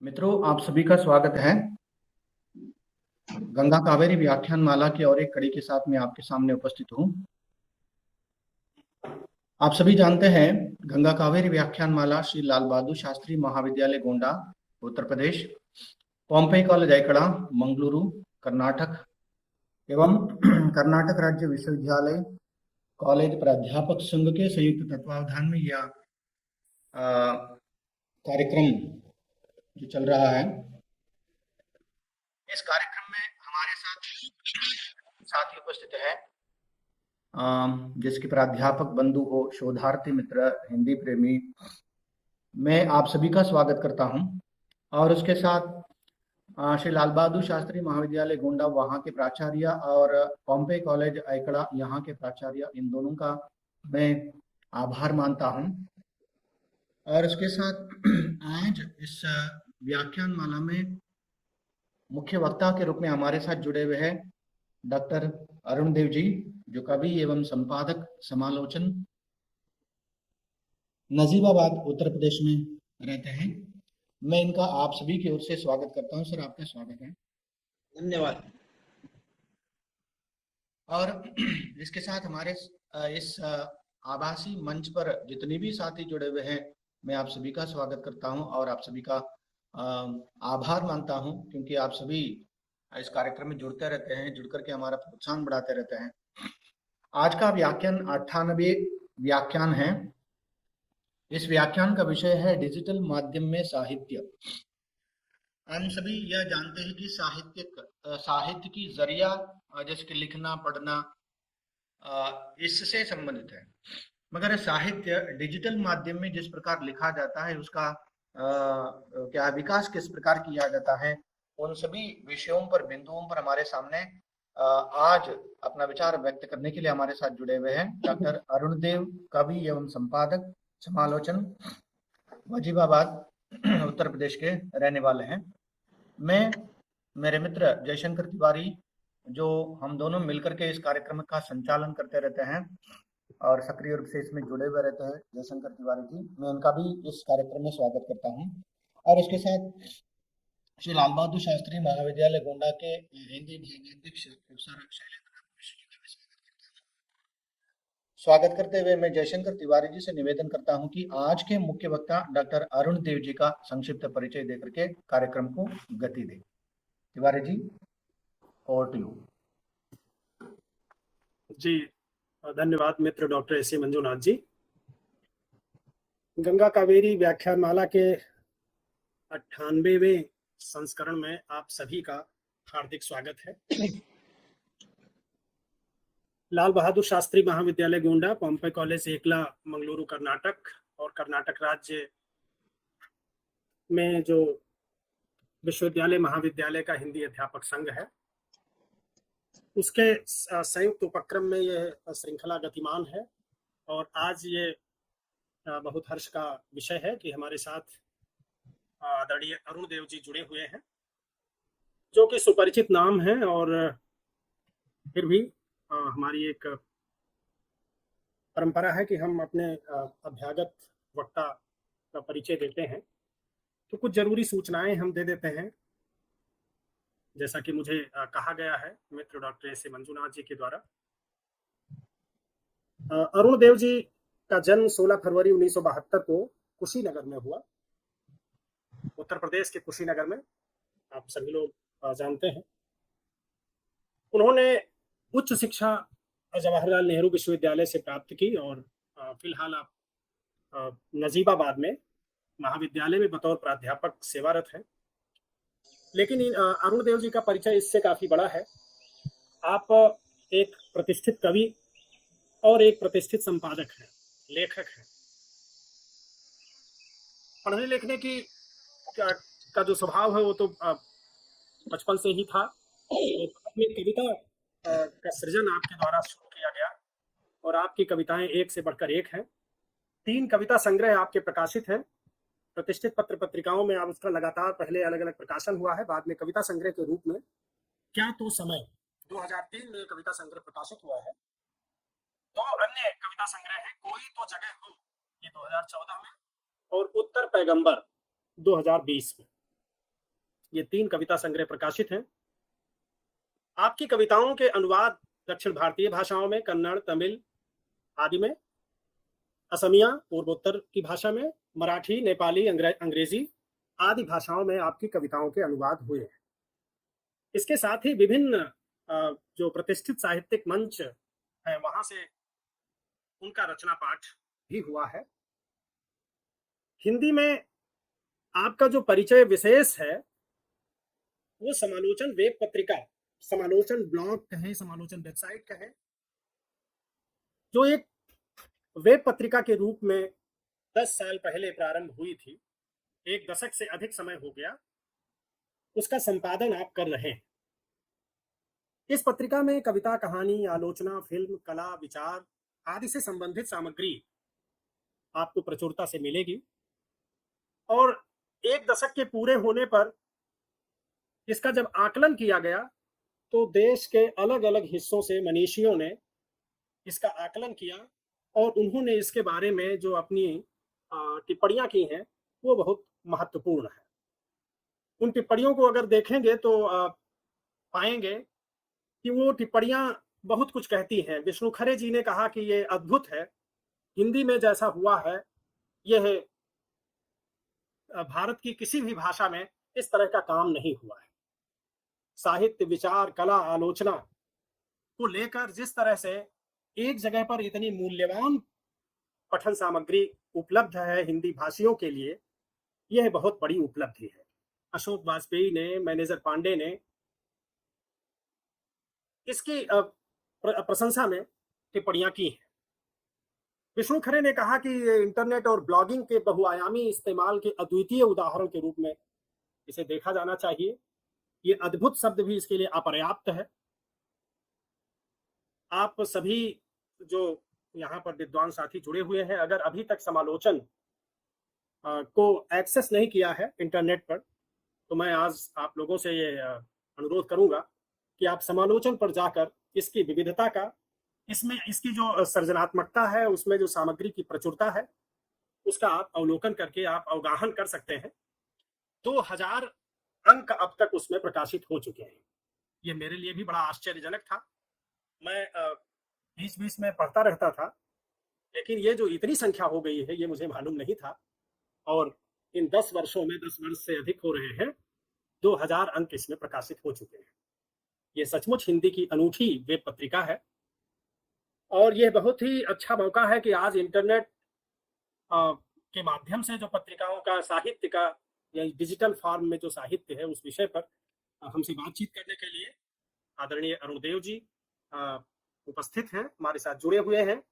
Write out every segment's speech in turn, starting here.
मित्रों, आप सभी का स्वागत है। गंगा कावेरी व्याख्यान माला की और एक कड़ी के साथ मैं आपके सामने उपस्थित हूँ। आप सभी जानते हैं, गंगा कावेरी व्याख्यान माला श्री लाल बहादुर शास्त्री महाविद्यालय गोंडा, उत्तर प्रदेश, पॉम्पई कॉलेज आइकड़ा, मंगलुरु, कर्नाटक एवं कर्नाटक राज्य विश्वविद्यालय कॉलेज प्राध्यापक संघ के संयुक्त तत्वावधान में यह कार्यक्रम जो चल रहा है। इस कार्यक्रम में हमारे साथ साथी उपस्थित है, जिसके प्राध्यापक बंधु हो, शोधार्थी मित्र, हिंदी प्रेमी। मैं आप सभी का स्वागत करता हूं। और उसके साथ श्री लाल बहादुर शास्त्री महाविद्यालय गोंडा वहाँ के प्राचार्य और पॉम्पे कॉलेज आइकड़ा यहाँ के प्राचार्य, इन दोनों का मैं आभार मानता हूं। और उसके साथ आज इस व्याख्यान माला में मुख्य वक्ता के रूप में हमारे साथ जुड़े हुए हैं डॉक्टर अरुण देव जी, जो कवि एवं संपादक, समालोचन, नजीबाबाद उत्तर प्रदेश में रहते हैं। मैं इनका आप सभी की ओर से स्वागत करता हूं। सर, आपका स्वागत है। धन्यवाद। और इसके साथ हमारे इस आभासी मंच पर जितने भी साथी जुड़े हुए हैं, मैं आप सभी का स्वागत करता हूं और आप सभी का आभार मानता हूं, क्योंकि आप सभी इस कार्यक्रम में जुड़ते रहते हैं, जुड़ करके हमारा प्रोत्साहन बढ़ाते रहते हैं। आज का व्याख्यान 98 व्याख्यान है। इस व्याख्यान का विषय है डिजिटल माध्यम में साहित्य। हम सभी यह जानते हैं कि साहित्य की जरिया, जैसे कि लिखना, पढ़ना, इससे संबंधित है। मगर साहित्य डिजिटल माध्यम में जिस प्रकार लिखा जाता है, उसका क्या विकास किस प्रकार किया जाता है, उन सभी विषयों पर, बिंदुओं पर हमारे सामने आज अपना विचार व्यक्त करने के लिए हमारे साथ जुड़े हुए हैं डॉक्टर अरुण देव, कवि एवं संपादक, समालोचन, वजीबाबाद उत्तर प्रदेश के रहने वाले हैं। मैं, मेरे मित्र जयशंकर तिवारी, जो हम दोनों मिलकर के इस कार्यक्रम का संचालन करते रहते हैं और सक्रिय रूप से इसमें जुड़े हुए रहते हैं, जयशंकर तिवारी जी, मैं उनका भी इस कार्यक्रम में स्वागत करता हूं। और इसके साथ श्री लाल बहादुर शास्त्री महाविद्यालय गोंडा के हिंदी विभागाध्यक्ष प्रोफेसर शैलेंद्र स्वागत करते हुए मैं जयशंकर तिवारी जी से निवेदन करता हूं कि आज के मुख्य वक्ता डॉक्टर अरुण देव जी का संक्षिप्त परिचय देकर के कार्यक्रम को गति दें। Tiwari ji, over to you. जी धन्यवाद मित्र डॉक्टर एस ए मंजुनाथ जी। गंगा कावेरी व्याख्यान माला के 98वें संस्करण में आप सभी का हार्दिक स्वागत है। लाल बहादुर शास्त्री महाविद्यालय गोंडा, पॉम्पे कॉलेज एकला, मंगलुरु कर्नाटक और कर्नाटक राज्य में जो विश्वविद्यालय महाविद्यालय का हिंदी अध्यापक संघ है, उसके संयुक्त उपक्रम में यह श्रृंखला गतिमान है। और आज ये बहुत हर्ष का विषय है कि हमारे साथ आदरणीय अरुण देव जी जुड़े हुए हैं, जो कि सुपरिचित नाम है, और फिर भी हमारी एक परंपरा है कि हम अपने अभ्यागत वक्ता का परिचय देते हैं, तो कुछ जरूरी सूचनाएं हम दे देते हैं। जैसा कि मुझे कहा गया है मित्र डॉक्टर एस ए मंजुनाथ जी के द्वारा, अरुण देव जी का जन्म 16 फरवरी 1972 को कुशीनगर में हुआ। उत्तर प्रदेश के कुशीनगर में, आप सभी लोग जानते हैं। उन्होंने उच्च शिक्षा जवाहरलाल नेहरू विश्वविद्यालय से प्राप्त की और फिलहाल आप नजीबाबाद में महाविद्यालय में बतौर प्राध्यापक सेवारत हैं। लेकिन अरुण देव जी का परिचय इससे काफी बड़ा है। आप एक प्रतिष्ठित कवि और एक प्रतिष्ठित संपादक हैं, लेखक हैं। पढ़ने लिखने की का जो स्वभाव है वो तो बचपन से ही था। अपनी कविता का सृजन आपके द्वारा शुरू किया गया और आपकी कविताएं एक से बढ़कर एक हैं। 3 कविता संग्रह आपके प्रकाशित हैं। प्रतिष्ठित पत्र पत्रिकाओं में आप उसका लगातार पहले अलग अलग प्रकाशन हुआ है, बाद में कविता संग्रह के रूप में क्या तो समय 2003 में कविता संग्रह प्रकाशित हुआ है। 2 अन्य कविता संग्रह है, कोई तो जगह हो, ये 2014 में, और उत्तर पैगंबर 2020 में। ये 3 कविता संग्रह प्रकाशित हैं। आपकी कविताओं के अनुवाद दक्षिण भारतीय भाषाओं में, कन्नड़, तमिल आदि में, असमिया पूर्वोत्तर की भाषा में, मराठी, नेपाली, अंग्रेजी आदि भाषाओं में आपकी कविताओं के अनुवाद हुए हैं। इसके साथ ही विभिन्न जो प्रतिष्ठित साहित्यिक मंच है वहां से उनका रचना पाठ भी हुआ है। हिंदी में आपका जो परिचय विशेष है वो समालोचन वेब पत्रिका, समालोचन ब्लॉग कहें, समालोचन वेबसाइट कहें, जो एक वेब पत्रिका के रूप में 10 साल पहले प्रारंभ हुई थी, 1 दशक से अधिक समय हो गया, उसका संपादन आप कर रहे हैं। इस पत्रिका में कविता, कहानी, आलोचना, फिल्म, कला, विचार आदि से संबंधित सामग्री आपको प्रचुरता से मिलेगी और 1 दशक के पूरे होने पर इसका जब आकलन किया गया तो देश के अलग अलग हिस्सों से मनीषियों ने इसका आकलन किया और उन्होंने इसके बारे में जो अपनी टिप्पणियां की हैं वो बहुत महत्वपूर्ण है। उन टिप्पणियों को अगर देखेंगे तो पाएंगे कि वो टिप्पणियां बहुत कुछ कहती हैं। विष्णु खरे जी ने कहा कि ये अद्भुत है, हिंदी में जैसा हुआ है यह भारत की किसी भी भाषा में इस तरह का काम नहीं हुआ है। साहित्य, विचार, कला, आलोचना को लेकर जिस तरह से एक जगह पर इतनी मूल्यवान पठन सामग्री उपलब्ध है हिंदी भाषियों के लिए, यह बहुत बड़ी उपलब्धि है। अशोक वाजपेयी ने, मैनेजर पांडे ने इसकी प्रशंसा में टिप्पणियां की हैं। विष्णु खरे ने कहा कि इंटरनेट और ब्लॉगिंग के बहुआयामी इस्तेमाल के अद्वितीय उदाहरण के रूप में इसे देखा जाना चाहिए। ये अद्भुत शब्द भी इसके लिए अपर्याप्त है। आप सभी जो यहाँ पर विद्वान साथी जुड़े हुए हैं, अगर अभी तक समालोचन को एक्सेस नहीं किया है इंटरनेट पर, तो मैं आज आप लोगों से ये अनुरोध करूंगा कि आप समालोचन पर जाकर इसकी विविधता का, इसमें इसकी जो सर्जनात्मकता है, उसमें जो सामग्री की प्रचुरता है, उसका आप अवलोकन करके आप अवगाहन कर सकते हैं। 2000 अंक अब तक उसमें प्रकाशित हो चुके हैं। ये मेरे लिए भी बड़ा आश्चर्यजनक था। मैं बीच बीच में पढ़ता रहता था, लेकिन ये जो इतनी संख्या हो गई है ये मुझे मालूम नहीं था। और इन 10 वर्षों में, 10 वर्ष से अधिक हो रहे हैं, 2000 अंक इसमें प्रकाशित हो चुके हैं। ये सचमुच हिंदी की अनूठी वेब पत्रिका है और यह बहुत ही अच्छा मौका है कि आज इंटरनेट के माध्यम से जो पत्रिकाओं का, साहित्य का या डिजिटल फॉर्म में जो साहित्य है उस विषय पर हमसे बातचीत करने के लिए आदरणीय अरुण देव जी उपस्थित हैं, हमारे साथ जुड़े हुए हैं।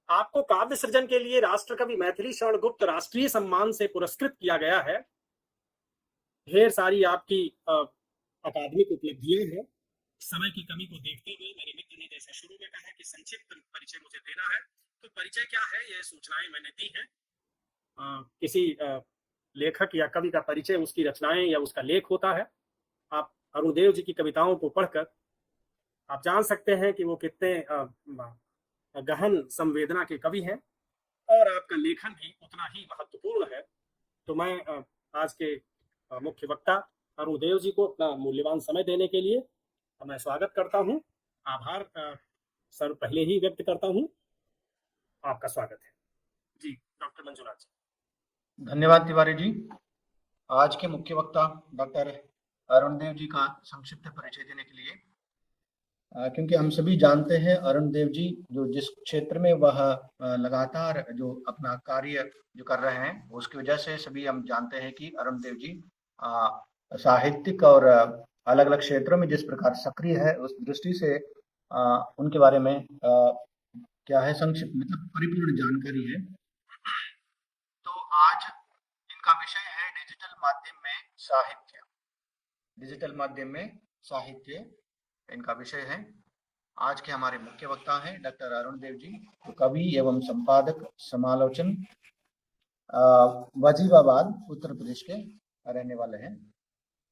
आपको काव्य सृजन के लिए राष्ट्रकवि मैथिली शरण गुप्त राष्ट्रीय सम्मान से पुरस्कृत किया गया है। ढेर सारी आपकी अकादमिक उपलब्धियां हैं। समय की कमी को देखते हुए मेरे मित्र ने जैसे शुरू में कहा कि संक्षिप्त परिचय मुझे देना है, तो परिचय क्या है ये सूचनाएं मैंने दी हैं। किसी लेखक या कवि का परिचय उसकी रचनाएं या उसका लेख होता है। आप अरुण देव जी की कविताओं को पढ़कर आप जान सकते हैं कि वो कितने गहन संवेदना के कवि हैं और आपका लेखन भी उतना ही महत्वपूर्ण है। तो मैं आज के मुख्य वक्ता अरुण देव जी को अपना मूल्यवान समय देने के लिए मैं स्वागत करता हूं। आभार सर पहले ही व्यक्त करता हूं। आपका स्वागत है जी, डॉक्टर मंजुनाथ जी। धन्यवाद तिवारी जी। आज के मुख्य वक्ता डॉक्टर अरुण देव जी का संक्षिप्त परिचय देने के लिए, क्योंकि हम सभी जानते हैं अरुण देव जी जो जिस क्षेत्र में वह लगातार जो अपना कार्य जो कर रहे हैं, उसकी वजह से सभी हम जानते हैं कि अरुण देव जी साहित्यिक और अलग अलग क्षेत्रों में जिस प्रकार सक्रिय है, उस दृष्टि से उनके बारे में क्या है संक्षिप्त मतलब परिपूर्ण जानकारी है। तो आज इनका विषय है डिजिटल माध्यम में साहित्य। डिजिटल माध्यम में साहित्य इनका विषय है। आज के हमारे मुख्य वक्ता हैं डॉक्टर अरुण देव जी, जो कवि एवं संपादक, समालोचन, वजीराबाद उत्तर प्रदेश के रहने वाले हैं।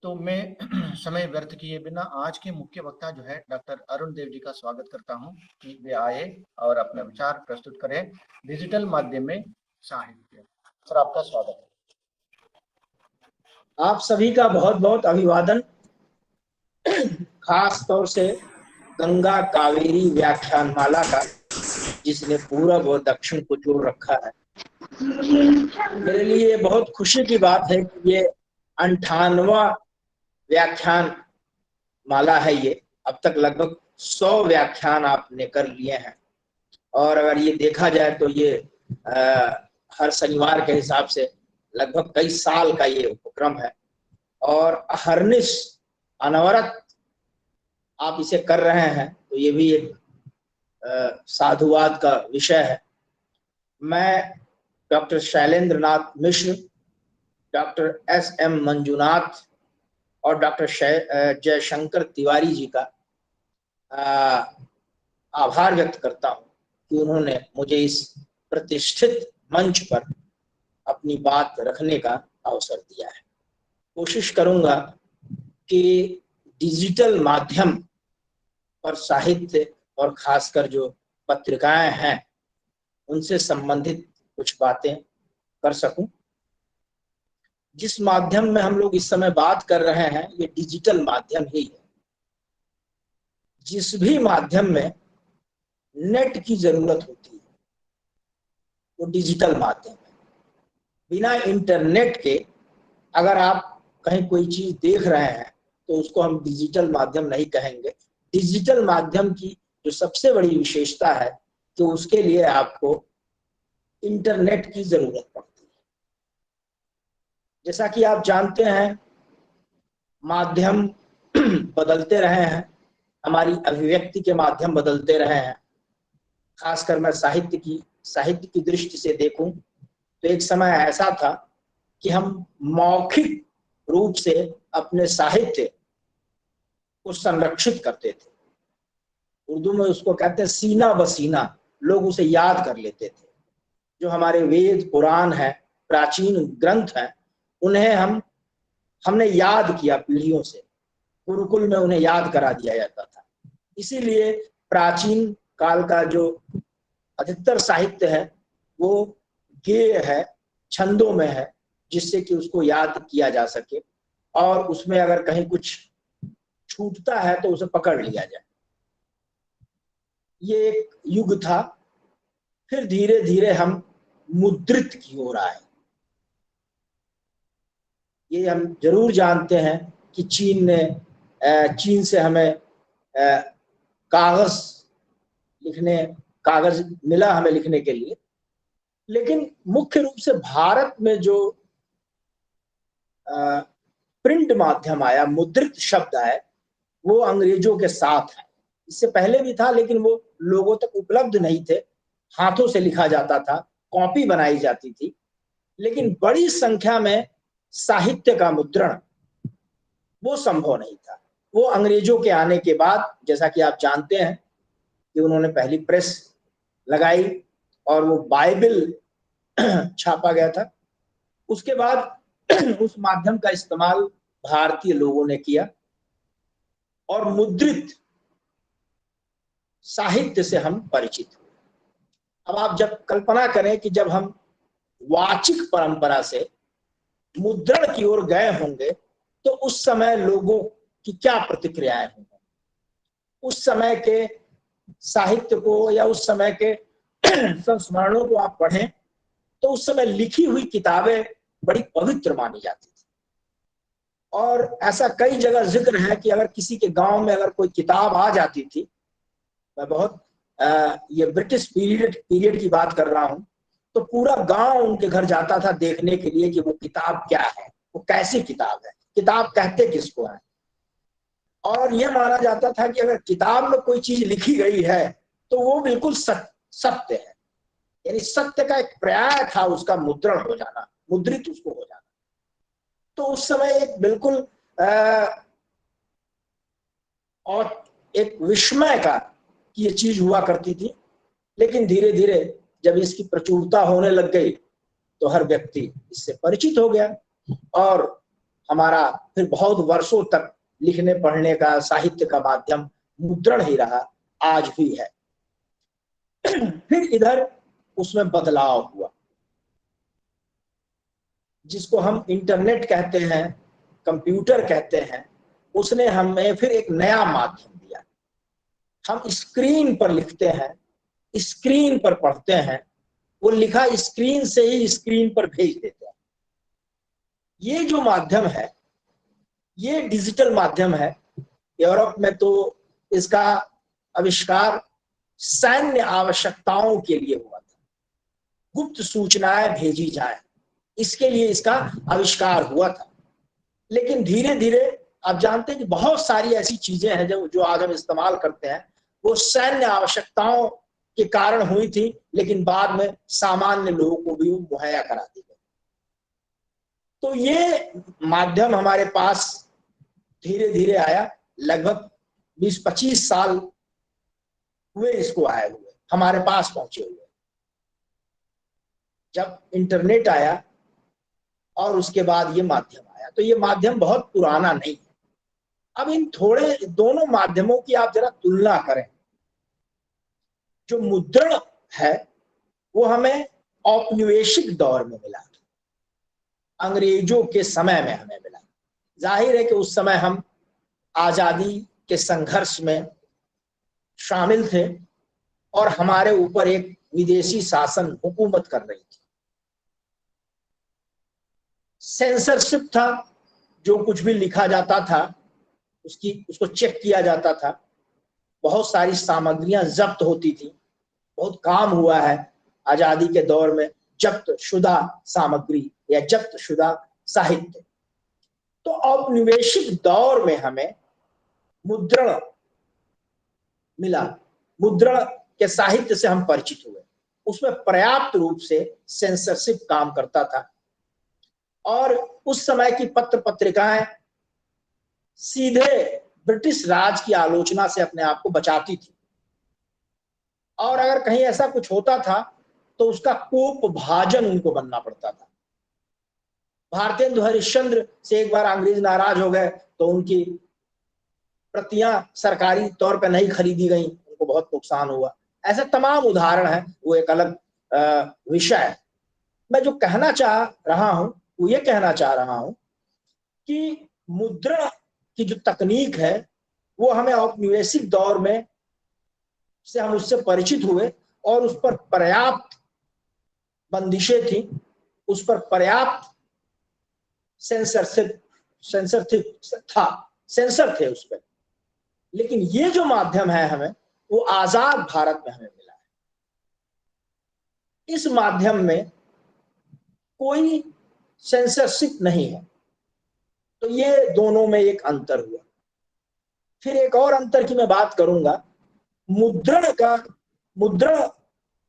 तो मैं समय व्यर्थ किए बिना आज के मुख्य वक्ता जो है डॉक्टर अरुण देव जी का स्वागत करता हूं कि वे आए और अपना विचार प्रस्तुत करें डिजिटल माध्यम में साहित्य। सर आपका स्वागत है। आप सभी का बहुत बहुत अभिवादन, खास तौर से गंगा कावेरी व्याख्यानमाला का, जिसने पूरब और दक्षिण को जोड़ रखा है। मेरे लिए बहुत खुशी की बात है कि ये 98वां व्याख्यान माला है। ये अब तक लगभग 100 व्याख्यान आपने कर लिए हैं, और अगर ये देखा जाए तो ये हर शनिवार के हिसाब से लगभग कई साल का ये उपक्रम है, और अहर्निश अनवरत आप इसे कर रहे हैं, तो ये भी एक साधुवाद का विषय है। मैं doctor Shailendra Nath Mishra, doctor S.M. Manjunath और डॉक्टर जयशंकर तिवारी जी का आभार व्यक्त करता हूं कि उन्होंने मुझे इस प्रतिष्ठित मंच पर अपनी बात रखने का अवसर दिया है। कोशिश करूंगा कि डिजिटल माध्यम पर साहित्य और खासकर जो पत्रिकाएं हैं उनसे संबंधित कुछ बातें कर सकूं। जिस माध्यम में हम लोग इस समय बात कर रहे हैं ये डिजिटल माध्यम ही है। जिस भी माध्यम में नेट की जरूरत होती है वो डिजिटल माध्यम है। बिना इंटरनेट के अगर आप कहीं कोई चीज देख रहे हैं तो उसको हम डिजिटल माध्यम नहीं कहेंगे। डिजिटल माध्यम की जो सबसे बड़ी विशेषता है कि उसके लिए आपको इंटरनेट की जरूरत पड़ती है। जैसा कि आप जानते हैं माध्यम बदलते रहे हैं, हमारी अभिव्यक्ति के माध्यम बदलते रहे हैं। खासकर मैं साहित्य की दृष्टि से देखूं तो एक समय ऐसा था कि हम मौखिक रूप से अपने साहित्य को संरक्षित करते थे। उर्दू में उसको कहते हैं सीना बसीना, लोग उसे याद कर लेते थे। जो हमारे वेद पुराण है, प्राचीन ग्रंथ हैं, उन्हें हमने याद किया पीढ़ियों से। गुरुकुल में उन्हें याद करा दिया जाता था। इसीलिए प्राचीन काल का जो अधिकतर साहित्य है वो गेय है, छंदों में है, जिससे कि उसको याद किया जा सके और उसमें अगर कहीं कुछ छूटता है तो उसे पकड़ लिया जाए। ये एक युग था। फिर धीरे धीरे हम मुद्रित की ओर आए। ये हम जरूर जानते हैं कि चीन से हमें कागज मिला हमें लिखने के लिए, लेकिन मुख्य रूप से भारत में जो प्रिंट माध्यम आया, मुद्रित शब्द आए, वो अंग्रेजों के साथ है। इससे पहले भी था लेकिन वो लोगों तक उपलब्ध नहीं थे। हाथों से लिखा जाता था, कॉपी बनाई जाती थी, लेकिन बड़ी संख्या में साहित्य का मुद्रण वो संभव नहीं था। वो अंग्रेजों के आने के बाद, जैसा कि आप जानते हैं कि उन्होंने पहली प्रेस लगाई और वो बाइबल छापा गया था। उसके बाद उस माध्यम का इस्तेमाल भारतीय लोगों ने किया और मुद्रित साहित्य से हम परिचित हुए। अब आप जब कल्पना करें कि जब हम वाचिक परंपरा से मुद्रण की ओर गए होंगे तो उस समय लोगों की क्या प्रतिक्रियाएं होंगी। उस समय के साहित्य को या उस समय के संस्मरणों को आप पढ़ें तो उस समय लिखी हुई किताबें बड़ी पवित्र मानी जाती थी। और ऐसा कई जगह जिक्र है कि अगर किसी के गांव में अगर कोई किताब आ जाती थी, मैं बहुत ये ब्रिटिश पीरियड की बात कर रहा हूं, तो पूरा गांव उनके घर जाता था देखने के लिए कि वो किताब क्या है, वो कैसी किताब है, किताब कहते किसको है। और यह माना जाता था कि अगर किताब में कोई चीज लिखी गई है तो वो बिल्कुल सत्य है। यानी सत्य का एक पर्याय था उसका मुद्रण हो जाना, मुद्रित उसको हो जाना। तो उस समय एक बिल्कुल और एक विस्मय का कि ये चीज हुआ करती थी। लेकिन धीरे धीरे जब इसकी प्रचुरता होने लग गई तो हर व्यक्ति इससे परिचित हो गया और हमारा फिर बहुत वर्षों तक लिखने पढ़ने का, साहित्य का माध्यम मुद्रण ही रहा, आज भी है। फिर इधर उसमें बदलाव हुआ जिसको हम इंटरनेट कहते हैं कंप्यूटर कहते हैं, उसने हमें फिर एक नया माध्यम दिया। हम स्क्रीन पर लिखते हैं, स्क्रीन पर पढ़ते हैं, वो लिखा स्क्रीन से ही स्क्रीन पर भेज देते हैं। ये जो माध्यम है, ये डिजिटल माध्यम है। यूरोप में तो इसका आविष्कार सैन्य आवश्यकताओं के लिए हुआ था, गुप्त सूचनाएं भेजी जाए, इसके लिए इसका आविष्कार हुआ था। लेकिन धीरे धीरे आप जानते हैं कि बहुत सारी ऐसी चीजें हैं जो आज हम इस्तेमाल करते हैं, वो सैन्य आवश्यकताओं के कारण हुई थी, लेकिन बाद में सामान्य लोगों को भी मुहैया करा दी गई। तो ये माध्यम हमारे पास धीरे धीरे आया। लगभग 20-25 साल हुए इसको आए हुए, हमारे पास पहुंचे हुए। जब इंटरनेट आया और उसके बाद ये माध्यम आया, तो ये माध्यम बहुत पुराना नहीं है। अब इन दोनों माध्यमों की आप जरा तुलना करें। जो मुद्रण है वो हमें औपनिवेशिक दौर में मिला, अंग्रेजों के समय में हमें मिला। जाहिर है कि उस समय हम आजादी के संघर्ष में शामिल थे और हमारे ऊपर एक विदेशी शासन हुकूमत कर रही थी। सेंसरशिप था, जो कुछ भी लिखा जाता था उसको चेक किया जाता था। बहुत सारी सामग्रियां जब्त होती थी। बहुत काम हुआ है आजादी के दौर में जब्त शुदा सामग्री या जब्त शुदा साहित्य। तो औपनिवेशिक दौर में हमें मुद्रण मिला, मुद्रण के साहित्य से हम परिचित हुए। उसमें पर्याप्त रूप से सेंसरशिप काम करता था और उस समय की पत्र पत्रिकाएं सीधे ब्रिटिश राज की आलोचना से अपने आप को बचाती थी, और अगर कहीं ऐसा कुछ होता था तो उसका कोप भाजन उनको बनना पड़ता था। भारतेंदु हरिश्चंद्र से एक बार अंग्रेज नाराज हो गए तो उनकी प्रतियां सरकारी तौर पर नहीं खरीदी गई, उनको बहुत नुकसान हुआ। ऐसे तमाम उदाहरण हैं, वो एक अलग विषय है। मैं जो कहना चाह रहा हूं वो ये कहना चाह रहा हूं कि मुद्रण की जो तकनीक है वो हमें औपनिवेशिक दौर में से हम उससे परिचित हुए और उस पर पर्याप्त बंदिशें थी, उस पर पर्याप्त सेंसर थे उस पर। लेकिन ये जो माध्यम है हमें, वो आजाद भारत में हमें मिला है। इस माध्यम में कोई सेंसरशिप नहीं है। तो ये दोनों में एक अंतर हुआ। फिर एक और अंतर की मैं बात करूंगा। मुद्रण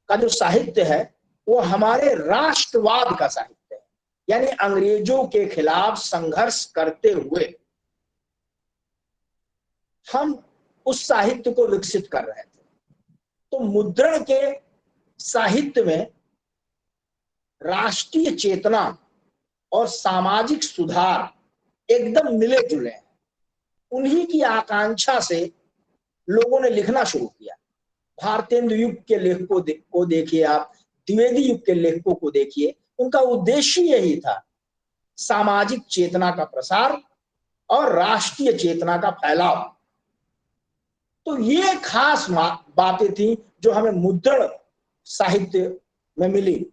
का जो साहित्य है वो हमारे राष्ट्रवाद का साहित्य है, यानी अंग्रेजों के खिलाफ संघर्ष करते हुए हम उस साहित्य को विकसित कर रहे थे। तो मुद्रण के साहित्य में राष्ट्रीय चेतना और सामाजिक सुधार एकदम मिले जुले हैं। उन्हीं की आकांक्षा से लोगों ने लिखना शुरू किया। भारतेंदु युग के लेखकों को देखिए आप, द्विवेदी युग के लेखकों को देखिए, उनका उद्देश्य यही था, सामाजिक चेतना का प्रसार और राष्ट्रीय चेतना का फैलाव। तो ये खास बातें थी जो हमें मुद्रण साहित्य में मिली।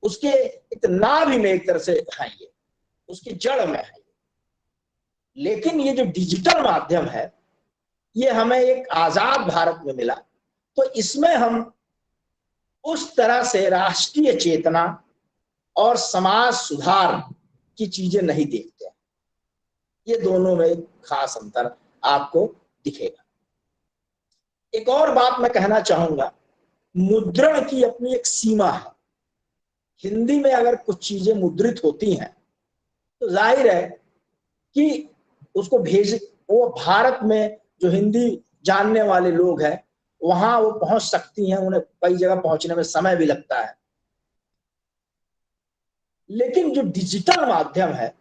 उसके एक नाभि में एक तरह से है, ये उसकी जड़ में है। लेकिन ये जो डिजिटल माध्यम है ये हमें एक आजाद भारत में मिला, तो इसमें हम उस तरह से राष्ट्रीय चेतना और समाज सुधार की चीजें नहीं देखते हैं। ये दोनों में एक खास अंतर आपको दिखेगा। एक और बात मैं कहना चाहूंगा, मुद्रण की अपनी एक सीमा है। हिंदी में अगर कुछ चीजें मुद्रित होती हैं तो जाहिर है कि उसको वो भारत में जो हिंदी जानने वाले लोग हैं वहां वो पहुंच सकती हैं, उन्हें कई जगह पहुंचने में समय भी लगता है। लेकिन जो डिजिटल माध्यम है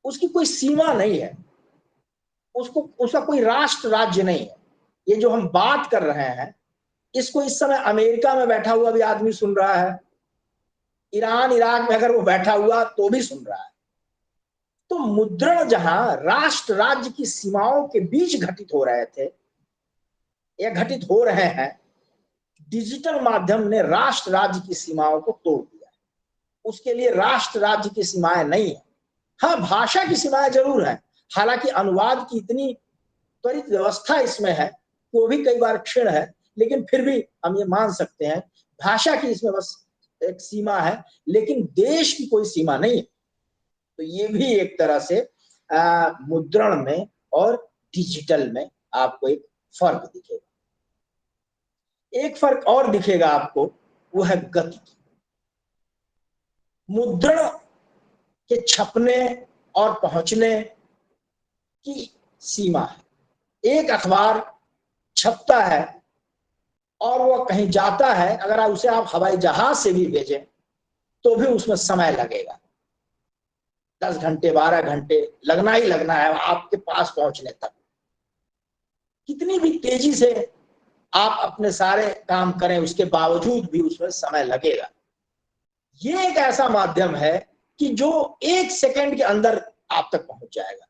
उसकी कोई सीमा नहीं है, उसका कोई राष्ट्र राज्य नहीं है। ये जो हम बात कर रहे हैं इसको इस समय अमेरिका में बैठा हुआ भी आदमी सुन रहा है, ईरान इराक में अगर वो बैठा हुआ तो भी सुन रहा है। तो मुद्रण जहां राष्ट्र राज्य की सीमाओं के बीच घटित हो रहे थे या घटित हो रहे हैं, डिजिटल माध्यम ने राष्ट्र राज्य की सीमाओं को तोड़ दिया। उसके लिए राष्ट्र राज्य की सीमाएं नहीं है। हाँ, भाषा की सीमाएं जरूर है, हालांकि अनुवाद की इतनी त्वरित व्यवस्था इसमें है वो भी कई बार क्षीण है, लेकिन फिर भी हम ये मान सकते हैं भाषा की इसमें बस एक सीमा है, लेकिन देश की कोई सीमा नहीं है। तो ये भी एक तरह से मुद्रण में और डिजिटल में आपको एक फर्क दिखेगा। एक फर्क और दिखेगा आपको, वो है गति। मुद्रण के छपने और पहुंचने की सीमा है। एक अखबार छपता है और वह कहीं जाता है, अगर उसे आप हवाई जहाज से भी भेजें तो भी उसमें समय लगेगा, 10 घंटे 12 घंटे लगना ही लगना है आपके पास पहुंचने तक। कितनी भी तेजी से आप अपने सारे काम करें उसके बावजूद भी उसमें समय लगेगा। ये एक ऐसा माध्यम है कि जो 1 सेकंड के अंदर आप तक पहुंच जाएगा।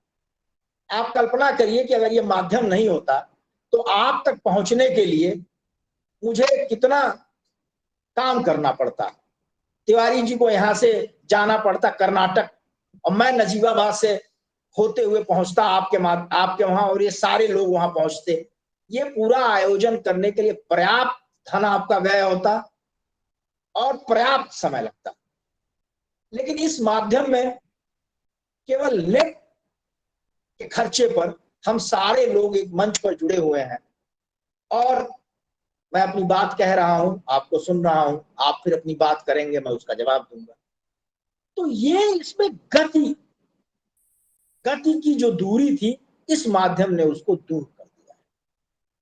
आप कल्पना करिए कि अगर ये माध्यम नहीं होता तो आप तक पहुंचने के लिए मुझे कितना काम करना पड़ता। तिवारी जी को यहां से जाना पड़ता कर्नाटक, और मैं नजीबाबाद से होते हुए पहुंचता आपके वहां, और ये सारे लोग वहां पहुंचते। ये पूरा आयोजन करने के लिए पर्याप्त धन आपका व्यय होता और पर्याप्त समय लगता। लेकिन इस माध्यम में केवल नेट के खर्चे पर हम सारे लोग एक मंच पर जुड़े हुए हैं, और मैं अपनी बात कह रहा हूं, आपको सुन रहा हूं, आप फिर अपनी बात करेंगे, मैं उसका जवाब दूंगा। तो ये इसमें गति की जो दूरी थी, इस माध्यम ने उसको दूर कर दिया।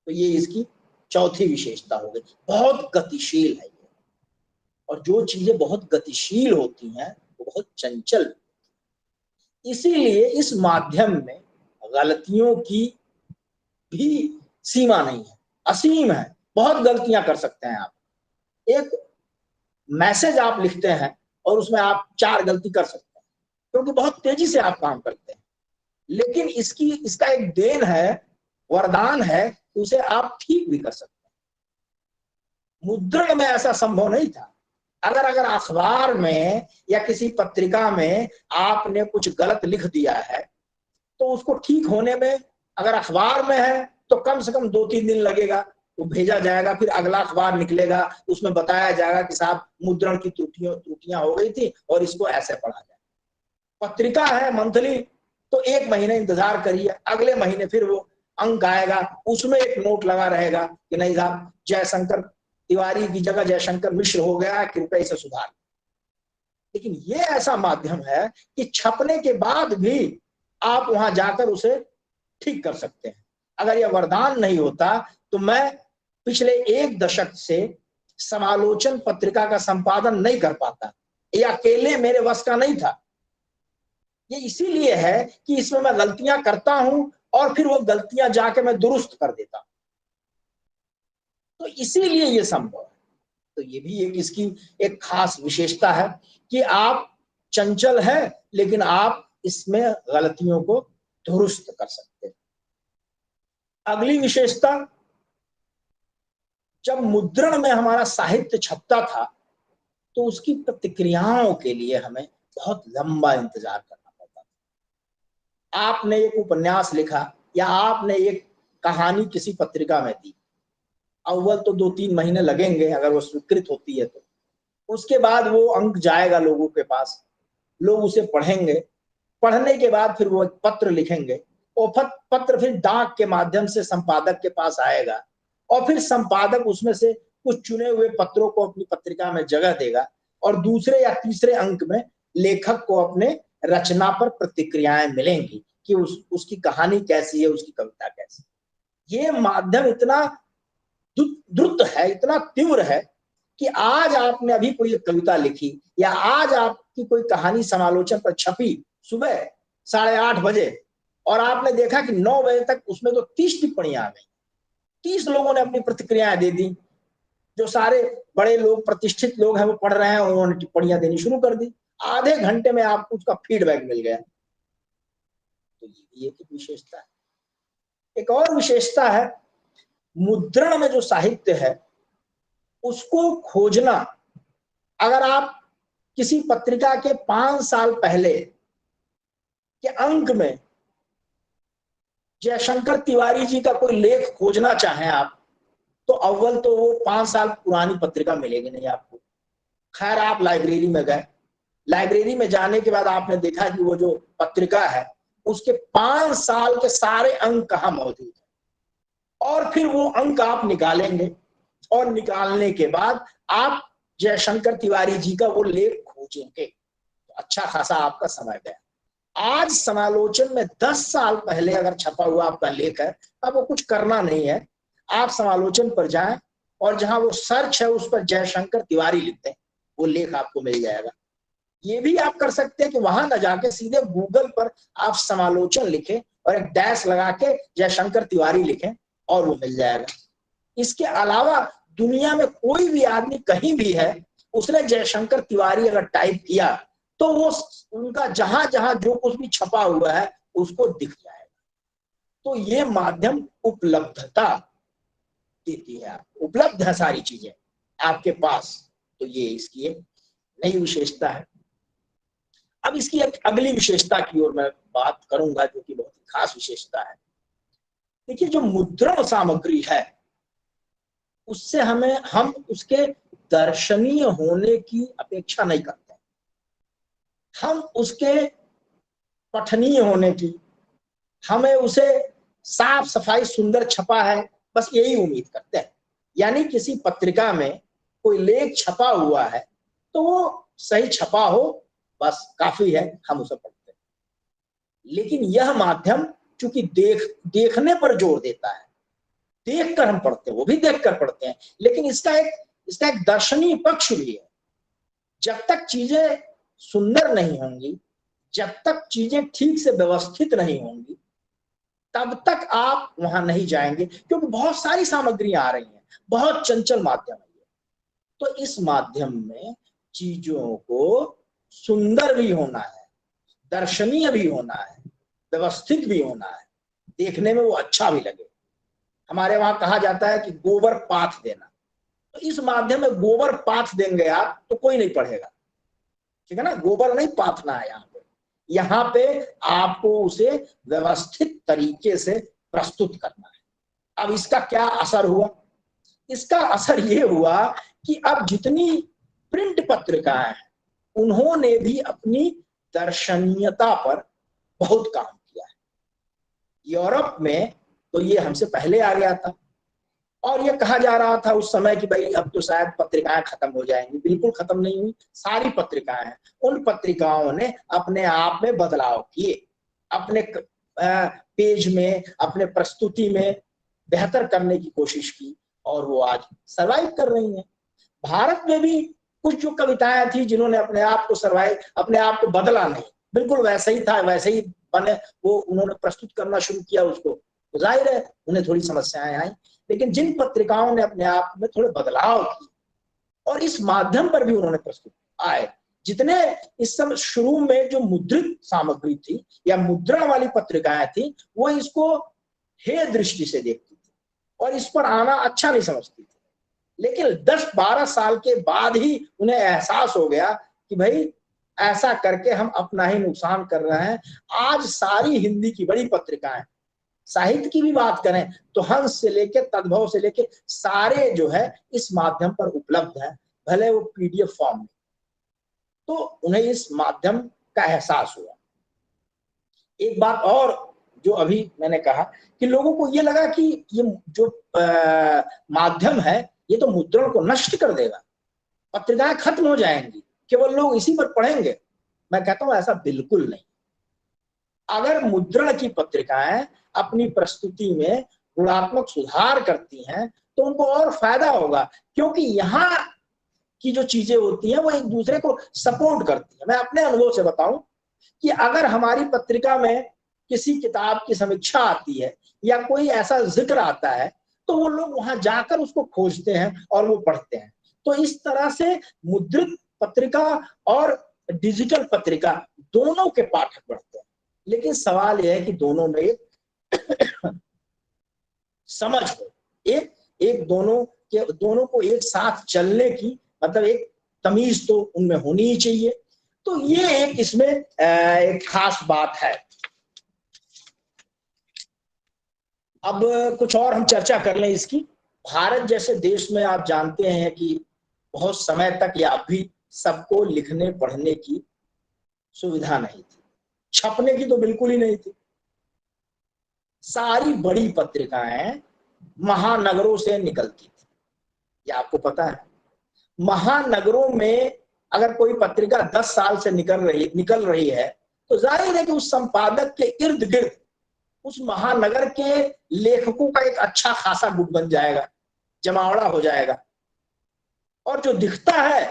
तो ये इसकी चौथी विशेषता हो गई, बहुत गतिशील है ये। और जो चीजें बहुत गतिशील होती हैं वो बहुत चंचल, इसीलिए इस माध्यम में गलतियों की भी सीमा नहीं है, असीम है। बहुत गलतियां कर सकते हैं आप। एक मैसेज आप लिखते हैं और उसमें आप 4 गलती कर सकते हैं, क्योंकि बहुत तेजी से आप काम करते हैं। लेकिन इसका एक देन है, वरदान है, उसे आप ठीक भी कर सकते हैं। मुद्रण में ऐसा संभव नहीं था। अगर अखबार में या किसी पत्रिका में आपने कुछ गलत लिख दिया है तो उसको ठीक होने में, अगर अखबार में है तो कम से कम 2-3 दिन लगेगा, वो भेजा जाएगा, फिर अगला अखबार निकलेगा, उसमें बताया जाएगा कि साहब मुद्रण की त्रुटियां हो गई थी और इसको ऐसे पढ़ा जाए। पत्रिका है मंथली, तो 1 महीने इंतजार करिए, अगले महीने फिर वो अंक आएगा, उसमें एक नोट लगा रहेगा कि नहीं साहब जयशंकर तिवारी की जगह जयशंकर मिश्र हो गया, कृपया इसे सुधार। लेकिन ये ऐसा माध्यम है कि छपने के बाद भी आप वहां जाकर उसे ठीक कर सकते हैं। अगर यह वरदान नहीं होता तो मैं पिछले 1 दशक से समालोचन पत्रिका का संपादन नहीं कर पाता, ये अकेले मेरे वश का नहीं था। ये इसीलिए है कि इसमें मैं गलतियां करता हूं और फिर वो गलतियां जाके मैं दुरुस्त कर देता हूं, तो इसीलिए ये संभव है। तो ये भी एक इसकी एक खास विशेषता है कि आप चंचल है लेकिन आप इसमें गलतियों को दुरुस्त कर सकते हैं। अगली विशेषता, जब मुद्रण में हमारा साहित्य छपता था तो उसकी प्रतिक्रियाओं के लिए हमें बहुत लंबा इंतजार करना पड़ता था। आपने एक उपन्यास लिखा या आपने एक कहानी किसी पत्रिका में दी, अव्वल तो 2-3 महीने लगेंगे अगर वो स्वीकृत होती है तो, उसके बाद वो अंक जाएगा लोगों के पास, लोग उसे पढ़ेंगे, पढ़ने के बाद फिर वो एक पत्र लिखेंगे, और पत्र फिर डाक के माध्यम से संपादक के पास आएगा, और फिर संपादक उसमें से कुछ चुने हुए पत्रों को अपनी पत्रिका में जगह देगा, और दूसरे या तीसरे अंक में लेखक को अपने रचना पर प्रतिक्रियाएं मिलेंगी कि उसकी कहानी कैसी है, उसकी कविता कैसी। ये माध्यम इतना द्रुत है, इतना तीव्र है कि आज आपने अभी कोई कविता लिखी या आज आपकी कोई कहानी समालोचन पर छपी सुबह 8:30 बजे, और आपने देखा कि 9 बजे तक उसमें तो 30 टिप्पणियां आ गई, 30 लोगों ने अपनी प्रतिक्रियाएं दे दी। जो सारे बड़े लोग, प्रतिष्ठित लोग हैं, वो पढ़ रहे हैं, उन्होंने टिप्पणियां देनी शुरू कर दी। आधे घंटे में आपको उसका फीडबैक मिल गया तो ये भी एक विशेषता है। एक और विशेषता है, मुद्रण में जो साहित्य है उसको खोजना, अगर आप किसी पत्रिका के 5 साल पहले के अंक में जयशंकर तिवारी जी का कोई लेख खोजना चाहें आप, तो अव्वल तो वो 5 साल पुरानी पत्रिका मिलेगी नहीं आपको। खैर, आप लाइब्रेरी में गए, लाइब्रेरी में जाने के बाद आपने देखा कि वो जो पत्रिका है उसके 5 साल के सारे अंक कहाँ मौजूद है, और फिर वो अंक आप निकालेंगे और निकालने के बाद आप जयशंकर तिवारी जी का वो लेख खोजेंगे, तो अच्छा खासा आपका समय गया। आज समालोचन में 10 साल पहले अगर छपा हुआ आपका लेख है, अब वो कुछ करना नहीं है, आप समालोचन पर जाएं और जहां वो सर्च है उस पर जयशंकर तिवारी लिखते हैं, वो लेख आपको मिल जाएगा। ये भी आप कर सकते हैं कि वहां न जाके सीधे गूगल पर आप समालोचन लिखें और एक डैश लगा के जयशंकर तिवारी लिखें और वो मिल जाएगा। इसके अलावा दुनिया में कोई भी आदमी कहीं भी है, उसने जयशंकर तिवारी अगर टाइप किया तो वो उनका जहां जहां जो कुछ भी छपा हुआ है उसको दिख जाएगा। तो ये माध्यम उपलब्धता देती है, उपलब्ध है सारी चीजें आपके पास, तो ये इसकी एक नई विशेषता है। अब इसकी एक अगली विशेषता की ओर मैं बात करूंगा जो कि बहुत ही खास विशेषता है। देखिए, जो मुद्रण सामग्री है उससे हम उसके दर्शनीय होने की अपेक्षा नहीं करते, हम उसके पठनीय होने की, हमें उसे साफ सफाई सुंदर छपा है बस यही उम्मीद करते हैं। यानी किसी पत्रिका में कोई लेख छपा हुआ है तो वो सही छपा हो, बस काफी है, हम उसे पढ़ते हैं। लेकिन यह माध्यम चूंकि देखने पर जोर देता है, देखकर हम पढ़ते हैं, वो भी देखकर पढ़ते हैं, लेकिन इसका एक दर्शनीय पक्ष भी है। जब तक चीजें सुंदर नहीं होंगी, जब तक चीजें ठीक से व्यवस्थित नहीं होंगी, तब तक आप वहां नहीं जाएंगे, क्योंकि बहुत सारी सामग्रियां आ रही हैं, बहुत चंचल माध्यम है ये। तो इस माध्यम में चीजों को सुंदर भी होना है, दर्शनीय भी होना है, व्यवस्थित भी होना है, देखने में वो अच्छा भी लगे। हमारे वहां कहा जाता है कि गोबर पाथ देना, तो इस माध्यम में गोबर पाथ देंगे आप तो कोई नहीं पढ़ेगा, ठीक है ना। गोबर नहीं पाथना है यहाँ पे आपको उसे व्यवस्थित तरीके से प्रस्तुत करना है। अब इसका क्या असर हुआ? इसका असर ये हुआ कि अब जितनी प्रिंट पत्रिकाएं हैं उन्होंने भी अपनी दर्शनीयता पर बहुत काम किया है। यूरोप में तो ये हमसे पहले आ गया था, और ये कहा जा रहा था उस समय कि भाई अब तो शायद पत्रिकाएं खत्म हो जाएंगी। बिल्कुल खत्म नहीं हुई, सारी पत्रिकाएं हैं। उन पत्रिकाओं ने अपने आप में बदलाव किए, अपने पेज में, अपने प्रस्तुति में बेहतर करने की कोशिश की, और वो आज सर्वाइव कर रही हैं। भारत में भी कुछ जो कविताएं थी जिन्होंने अपने आप को सर्वाइव, अपने आप को बदला नहीं, बिल्कुल वैसे ही था, वैसे ही बने वो उन्होंने प्रस्तुत करना शुरू किया उसको, तो जाहिर है उन्हें थोड़ी समस्याएं आई। लेकिन जिन पत्रिकाओं ने अपने आप में थोड़े बदलाव किए और इस माध्यम पर भी उन्होंने प्रस्तुत आए, जितने इस समय शुरू में जो मुद्रित सामग्री थी या मुद्रण वाली पत्रिकाएं थी, वो इसको हे दृष्टि से देखती थी और इस पर आना अच्छा नहीं समझती थी। लेकिन 10-12 साल के बाद ही उन्हें एहसास हो गया कि भाई ऐसा करके हम अपना ही नुकसान कर रहे हैं। आज सारी हिंदी की बड़ी पत्रिकाएं, साहित्य की भी बात करें तो हंस से लेके तद्भव से लेके सारे जो है इस माध्यम पर उपलब्ध है, भले वो पीडीएफ फॉर्म में। तो उन्हें इस माध्यम का एहसास हुआ। एक बात और जो अभी मैंने कहा कि लोगों को ये लगा कि ये जो माध्यम है ये तो मुद्रण को नष्ट कर देगा, पत्रिकाएं खत्म हो जाएंगी, केवल लोग इसी पर पढ़ेंगे। मैं कहता हूं ऐसा बिल्कुल नहीं। अगर मुद्रण की पत्रिकाएं अपनी प्रस्तुति में गुणात्मक सुधार करती हैं तो उनको और फायदा होगा, क्योंकि यहाँ की जो चीजें होती हैं वो एक दूसरे को सपोर्ट करती है। मैं अपने अनुभव से बताऊं कि अगर हमारी पत्रिका में किसी किताब की समीक्षा आती है या कोई ऐसा जिक्र आता है तो वो लोग वहां जाकर उसको खोजते हैं और वो पढ़ते हैं। तो इस तरह से मुद्रित पत्रिका और डिजिटल पत्रिका दोनों के पाठक बढ़ते हैं। लेकिन सवाल यह है कि दोनों में एक समझ हो, एक दोनों को एक साथ चलने की मतलब एक तमीज तो उनमें होनी ही चाहिए। तो ये एक इसमें एक खास बात है। अब कुछ और हम चर्चा कर लें इसकी। भारत जैसे देश में आप जानते हैं कि बहुत समय तक या अभी सबको लिखने पढ़ने की सुविधा नहीं थी, छपने की तो बिल्कुल ही नहीं थी। सारी बड़ी पत्रिकाएं महानगरों से निकलती थी, ये आपको पता है। महानगरों में अगर कोई पत्रिका 10 साल से निकल रही है तो जाहिर है कि उस संपादक के इर्द गिर्द उस महानगर के लेखकों का एक अच्छा खासा गुट बन जाएगा, जमावड़ा हो जाएगा, और जो दिखता है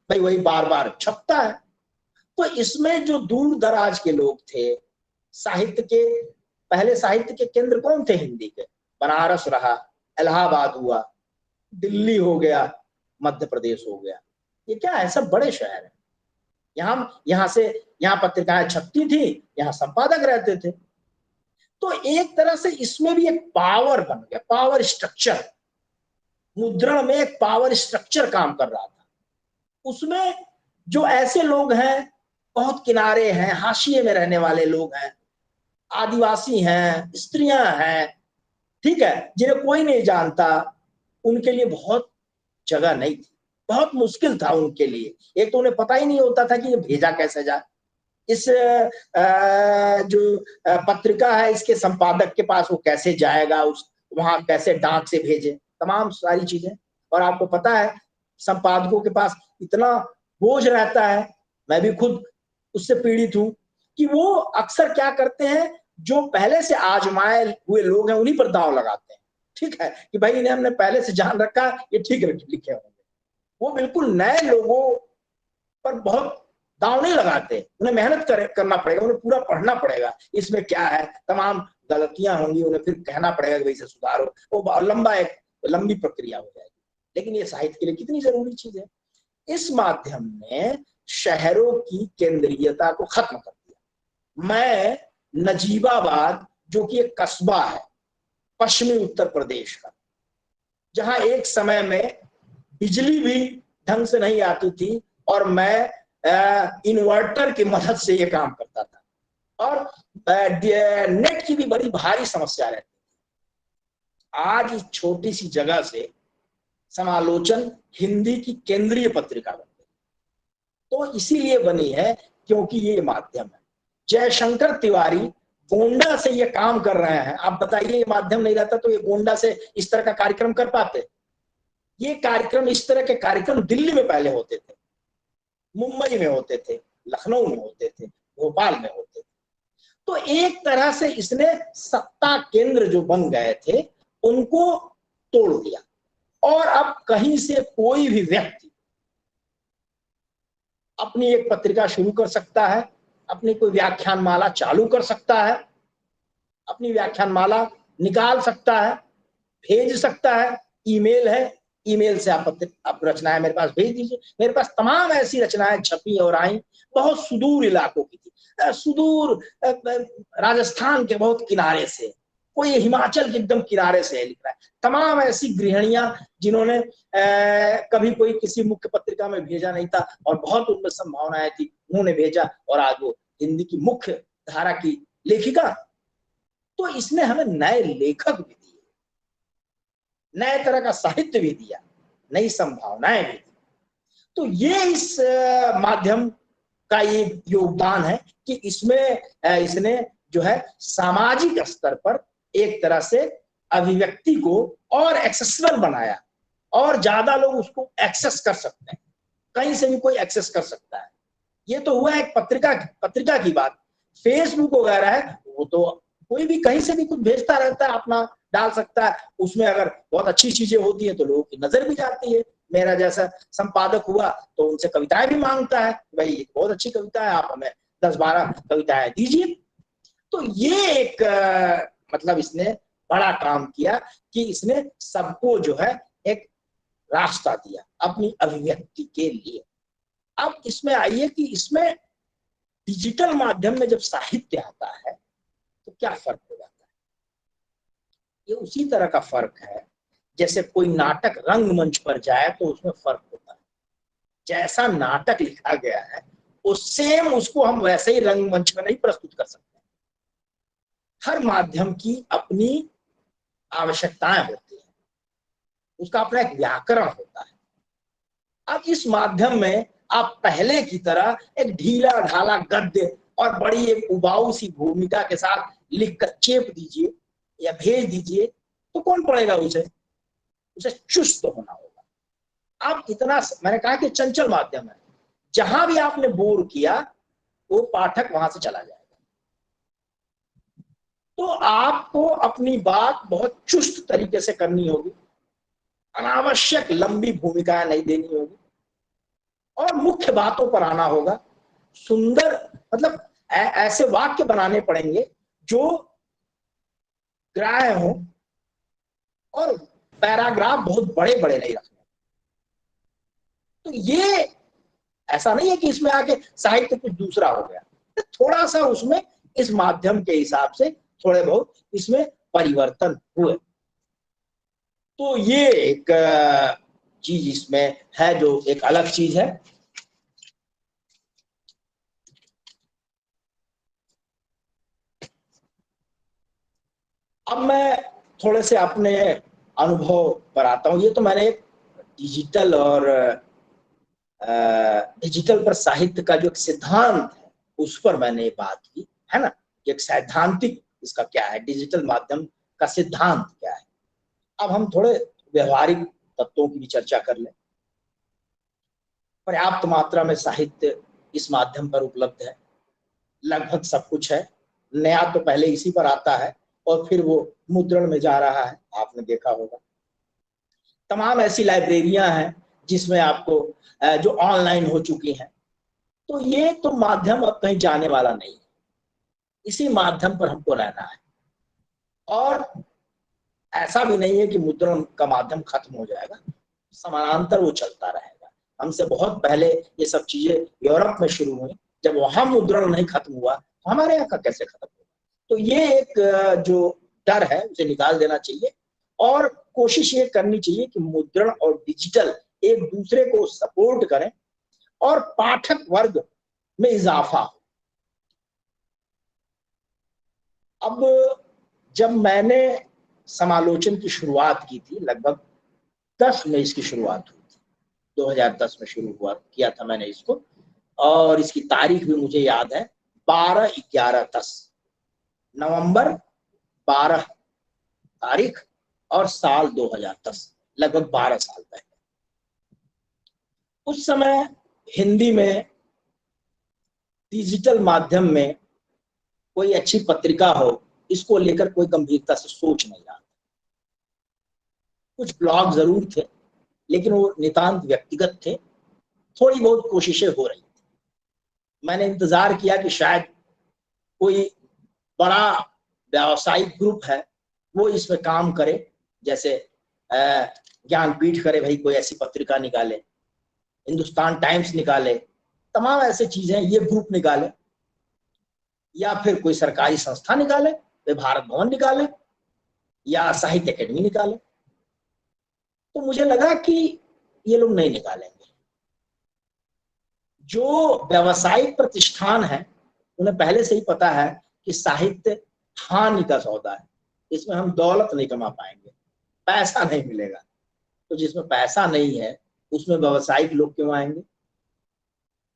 भाई वही बार बार छपता है। तो इसमें जो दूर दराज के लोग थे, पहले साहित्य के केंद्र कौन थे हिंदी के? बनारस रहा, इलाहाबाद हुआ, दिल्ली हो गया, मध्य प्रदेश हो गया। ये क्या है, सब बड़े शहर हैं। यहाँ पत्रिकाएं छपती थी, यहाँ संपादक रहते थे। तो एक तरह से इसमें भी एक पावर बन गया, पावर स्ट्रक्चर, मुद्रण में एक पावर स्ट्रक्चर काम कर रहा था। उसमें जो ऐसे लोग हैं, बहुत किनारे हैं, हाशिए में रहने वाले लोग हैं, आदिवासी हैं, स्त्रियां हैं, ठीक है, जिन्हें कोई नहीं जानता, उनके लिए बहुत जगह नहीं थी, बहुत मुश्किल था उनके लिए। एक तो उन्हें पता ही नहीं होता था कि ये भेजा कैसे जाए, इस जो पत्रिका है इसके संपादक के पास वो कैसे जाएगा, वहां कैसे डाक से भेजे, तमाम सारी चीजें। और आपको पता है संपादकों के पास इतना बोझ रहता है, मैं भी खुद उससे पीड़ित हूं, कि वो अक्सर क्या करते हैं, जो पहले से आजमाए हुए लोग हैं उन्हीं पर दांव लगाते हैं। ठीक है कि भाई इन्हें हमने पहले से जान रखा, ये ठीक लिखे होंगे। वो बिल्कुल नए लोगों पर बहुत दांव नहीं लगाते, उन्हें मेहनत करना पड़ेगा, उन्हें पूरा पढ़ना पड़ेगा, इसमें क्या है, तमाम गलतियां होंगी, उन्हें फिर कहना पड़ेगा कि भाई इसे सुधारो। वो लंबी प्रक्रिया हो जाएगी। लेकिन ये साहित्य के लिए कितनी जरूरी चीज है। इस माध्यम ने शहरों की केंद्रीयता को खत्म कर दिया। मैं नजीबाबाद, जो कि एक कस्बा है पश्चिमी उत्तर प्रदेश का, जहां एक समय में बिजली भी ढंग से नहीं आती थी और मैं इन्वर्टर की मदद से ये काम करता था, और नेट की भी बड़ी भारी समस्या रहती थी। आज इस छोटी सी जगह से समालोचन हिंदी की केंद्रीय पत्रिका बन गई। तो इसीलिए बनी है क्योंकि ये माध्यम है। जयशंकर तिवारी गोंडा से ये काम कर रहे हैं। आप बताइए, ये माध्यम नहीं रहता तो ये गोंडा से इस तरह का कार्यक्रम कर पाते? ये कार्यक्रम, इस तरह के कार्यक्रम दिल्ली में पहले होते थे, मुंबई में होते थे, लखनऊ में होते थे, भोपाल में होते थे। तो एक तरह से इसने सत्ता केंद्र जो बन गए थे उनको तोड़ दिया, और अब कहीं से कोई भी व्यक्ति अपनी एक पत्रिका शुरू कर सकता है, अपनी कोई व्याख्यान माला चालू कर सकता है, अपनी व्याख्यान माला निकाल सकता है, भेज सकता है। ईमेल है, ईमेल से आप रचनाएं मेरे पास भेज दीजिए। मेरे पास तमाम ऐसी रचनाएं छपी और आई, बहुत सुदूर इलाकों की थी, सुदूर राजस्थान के बहुत किनारे से, कोई हिमाचल के एकदम किनारे से लिख रहा है। तमाम ऐसी गृहिणियां जिन्होंने कभी कोई किसी मुख्य पत्रिका में भेजा नहीं था और बहुत उनमें संभावनाएं थी, उन्होंने भेजा और आज वो हिंदी की मुख्य धारा की लेखिका। तो इसने हमें नए लेखक भी दिए, नए तरह का साहित्य भी दिया, नई संभावनाएं भी दी। तो ये इस माध्यम का ये योगदान है कि इसने जो है सामाजिक स्तर पर एक तरह से अभिव्यक्ति को और एक्सेसिबल बनाया, और ज्यादा लोग उसको एक्सेस कर सकते हैं, कहीं से भी कोई एक्सेस कर सकता है। ये तो हुआ एक पत्रिका की बात। फेसबुक वगैरह है, वो तो कोई भी कहीं से भी कुछ भेजता रहता है, अपना डाल सकता है। उसमें अगर बहुत अच्छी चीजें होती है तो लोगों की नजर भी जाती है। मेरा जैसा संपादक हुआ तो उनसे कविताएं भी मांगता है, भाई बहुत अच्छी कविता है, आप हमें 10-12 कविताएं दीजिए। तो ये एक मतलब इसने बड़ा काम किया कि इसने सबको जो है एक रास्ता दिया अपनी अभिव्यक्ति के लिए। अब इसमें आइए कि इसमें डिजिटल माध्यम में जब साहित्य आता है तो क्या फर्क हो जाता है? ये उसी तरह का फर्क है जैसे कोई नाटक रंगमंच पर जाए तो उसमें फर्क होता है। जैसा नाटक लिखा गया है वो सेम उसको हम वैसे ही रंगमंच में नहीं प्रस्तुत कर सकते। हर माध्यम की अपनी आवश्यकताएं होती हैं, उसका अपना एक व्याकरण होता है। अब इस माध्यम में आप पहले की तरह एक ढीला ढाला गद्य और बड़ी एक उबाऊ सी भूमिका के साथ लिखकर चेप दीजिए या भेज दीजिए तो कौन पढ़ेगा उसे? उसे चुस्त होना होगा। आप इतना, मैंने कहा कि चंचल माध्यम है, जहां भी आपने बोर किया वो पाठक वहां से चला जाएगा। तो आपको अपनी बात बहुत चुस्त तरीके से करनी होगी, अनावश्यक लंबी भूमिकाएं नहीं देनी होगी और मुख्य बातों पर आना होगा। सुंदर मतलब ऐसे वाक्य बनाने पड़ेंगे जो ग्राह्य हो और पैराग्राफ बहुत बड़े बड़े नहीं रखने। तो ये ऐसा नहीं है कि इसमें आके साहित्य कुछ दूसरा हो गया, थोड़ा सा उसमें इस माध्यम के हिसाब से थोड़े बहुत इसमें परिवर्तन हुए। तो ये एक चीज इसमें है जो एक अलग चीज है। अब मैं थोड़े से अपने अनुभव पर आता हूं। ये तो मैंने डिजिटल और डिजिटल पर साहित्य का जो एक सिद्धांत है उस पर मैंने बात की है ना, एक सैद्धांतिक इसका क्या है, डिजिटल माध्यम का सिद्धांत क्या है। अब हम थोड़े व्यवहारिक तत्वों की भी चर्चा कर लें। पर्याप्त मात्रा में साहित्य इस माध्यम पर उपलब्ध है, लगभग सब कुछ है। नया तो पहले इसी पर आता है और फिर वो मुद्रण में जा रहा है, आपने देखा होगा। तमाम ऐसी लाइब्रेरियां हैं जिसमें आपको जो ऑनलाइन हो चुकी हैं। तो ये तो माध्यम अब कहीं जाने वाला नहीं है, इसी माध्यम पर हमको रहना है। और ऐसा भी नहीं है कि मुद्रण का माध्यम खत्म हो जाएगा, समानांतर वो चलता रहेगा। हमसे बहुत पहले ये सब चीजें यूरोप में शुरू हुई, जब वहां मुद्रण नहीं खत्म हुआ तो हमारे यहाँ का कैसे खत्म होगा? तो ये एक जो डर है उसे निकाल देना चाहिए और कोशिश ये करनी चाहिए कि मुद्रण और डिजिटल एक दूसरे को सपोर्ट करें और पाठक वर्ग में इजाफा हो। अब जब मैंने समालोचन की शुरुआत की थी, लगभग 10 में इसकी शुरुआत हुई थी, 2010 में शुरू हुआ किया था मैंने इसको, और इसकी तारीख भी मुझे याद है, 12/11/10, नवंबर 12 तारीख और साल 2010, लगभग 12 साल पहले। उस समय हिंदी में डिजिटल माध्यम में कोई अच्छी पत्रिका हो इसको लेकर कोई गंभीरता से सोच नहीं रहा था। कुछ ब्लॉग जरूर थे लेकिन वो नितांत व्यक्तिगत थे, थोड़ी बहुत कोशिशें हो रही थी। मैंने इंतजार किया कि शायद कोई बड़ा व्यावसायिक ग्रुप है वो इसमें काम करे, जैसे ज्ञानपीठ करे, भाई कोई ऐसी पत्रिका निकाले, हिंदुस्तान टाइम्स निकाले, तमाम ऐसे चीजें ये ग्रुप निकाले, या फिर कोई सरकारी संस्था निकाले, वे भारत भवन निकाले या साहित्य अकेडमी निकाले। तो मुझे लगा कि ये लोग नहीं निकालेंगे। जो व्यावसायिक प्रतिष्ठान है उन्हें पहले से ही पता है कि साहित्य हानि का सौदा है, इसमें हम दौलत नहीं कमा पाएंगे, पैसा नहीं मिलेगा। तो जिसमें पैसा नहीं है उसमें व्यावसायिक लोग क्यों आएंगे?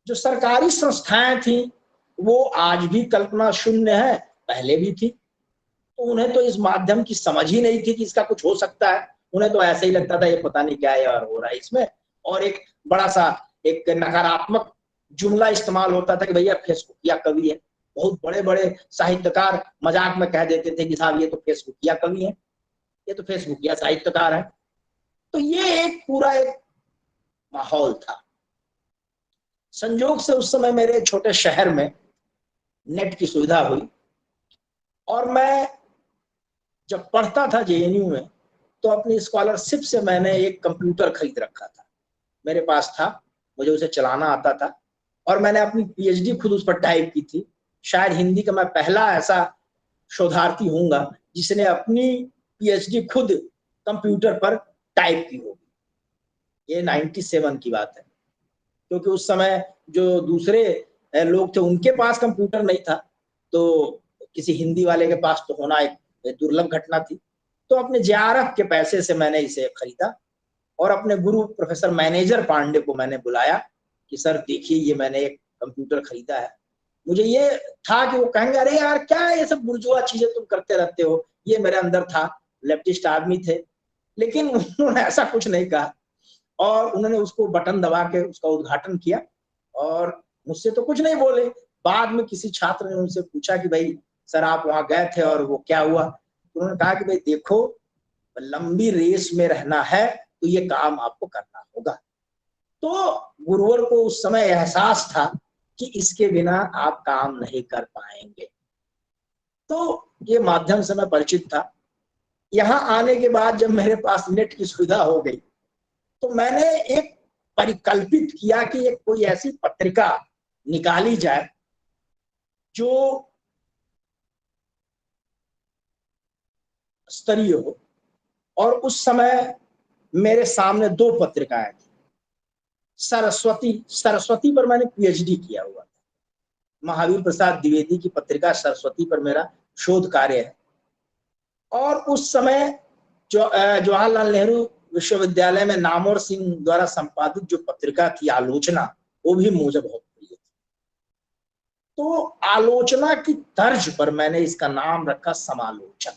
जो सरकारी संस्थाएं थी वो आज भी कल्पना शून्य है, पहले भी थी। तो उन्हें तो इस माध्यम की समझ ही नहीं थी कि इसका कुछ हो सकता है। उन्हें तो ऐसे ही लगता था ये पता नहीं क्या यार हो रहा है इसमें, और एक बड़ा सा एक नकारात्मक जुमला इस्तेमाल होता था कि भैया फेसबुकिया कवि है। बहुत बड़े बड़े साहित्यकार मजाक में कह देते थे कि साहब ये तो फेसबुकिया कवि है, ये तो फेसबुकिया साहित्यकार है। तो ये एक पूरा एक माहौल था। संयोग से उस समय मेरे छोटे शहर में नेट की सुविधा हुई और मैं जब पढ़ता था जेएनयू में तो अपनी स्कॉलरशिप से मैंने एक कंप्यूटर खरीद रखा था, मेरे पास था, मुझे उसे चलाना आता था। और मैंने अपनी पीएचडी खुद उस पर टाइप की थी। शायद हिंदी का मैं पहला ऐसा शोधार्थी हूंगा जिसने अपनी पीएचडी खुद कंप्यूटर पर टाइप की होगी। ये 97 की बात है, क्योंकि उस समय जो दूसरे लोग थे उनके पास कंप्यूटर नहीं था, तो किसी हिंदी वाले के पास तो होना एक दुर्लभ घटना थी। तो अपने जेआरएफ के पैसे से मैंने इसे खरीदा और अपने गुरु प्रोफेसर मैनेजर पांडे को मैंने बुलाया कि सर देखिए ये मैंने एक कंप्यूटर खरीदा है। मुझे ये था कि वो कहेंगे अरे यार क्या ये सब बुर्जुआ चीजें तुम करते रहते हो, ये मेरे अंदर था, लेफ्टिस्ट आदमी थे। लेकिन उन्होंने ऐसा कुछ नहीं कहा और उन्होंने उसको बटन दबा के उसका उद्घाटन किया और मुझसे तो कुछ नहीं बोले। बाद में किसी छात्र ने उनसे पूछा कि भाई सर आप वहां गए थे और वो क्या हुआ? तो उन्होंने कहा कि भाई देखो लंबी रेस में रहना है तो ये काम आपको करना होगा। तो गुरुवर को उस समय एहसास था कि इसके बिना आप काम नहीं कर पाएंगे। तो ये माध्यम से मैं परिचित था। यहाँ आने के बाद जब मेरे पास नेट की सुविधा हो गई तो मैंने एक परिकल्पित किया कि एक कोई ऐसी पत्रिका निकाली जाए जो स्तरीय हो। और उस समय मेरे सामने 2 पत्रिकाएं थी। सरस्वती पर मैंने पीएचडी किया हुआ था। महावीर प्रसाद द्विवेदी की पत्रिका सरस्वती पर मेरा शोध कार्य है। और उस समय जो जवाहरलाल नेहरू विश्वविद्यालय में नामवर सिंह द्वारा संपादित जो पत्रिका थी आलोचना, वो भी मुझे बहुत प्रिय थी। तो आलोचना की तर्ज पर मैंने इसका नाम रखा समालोचन,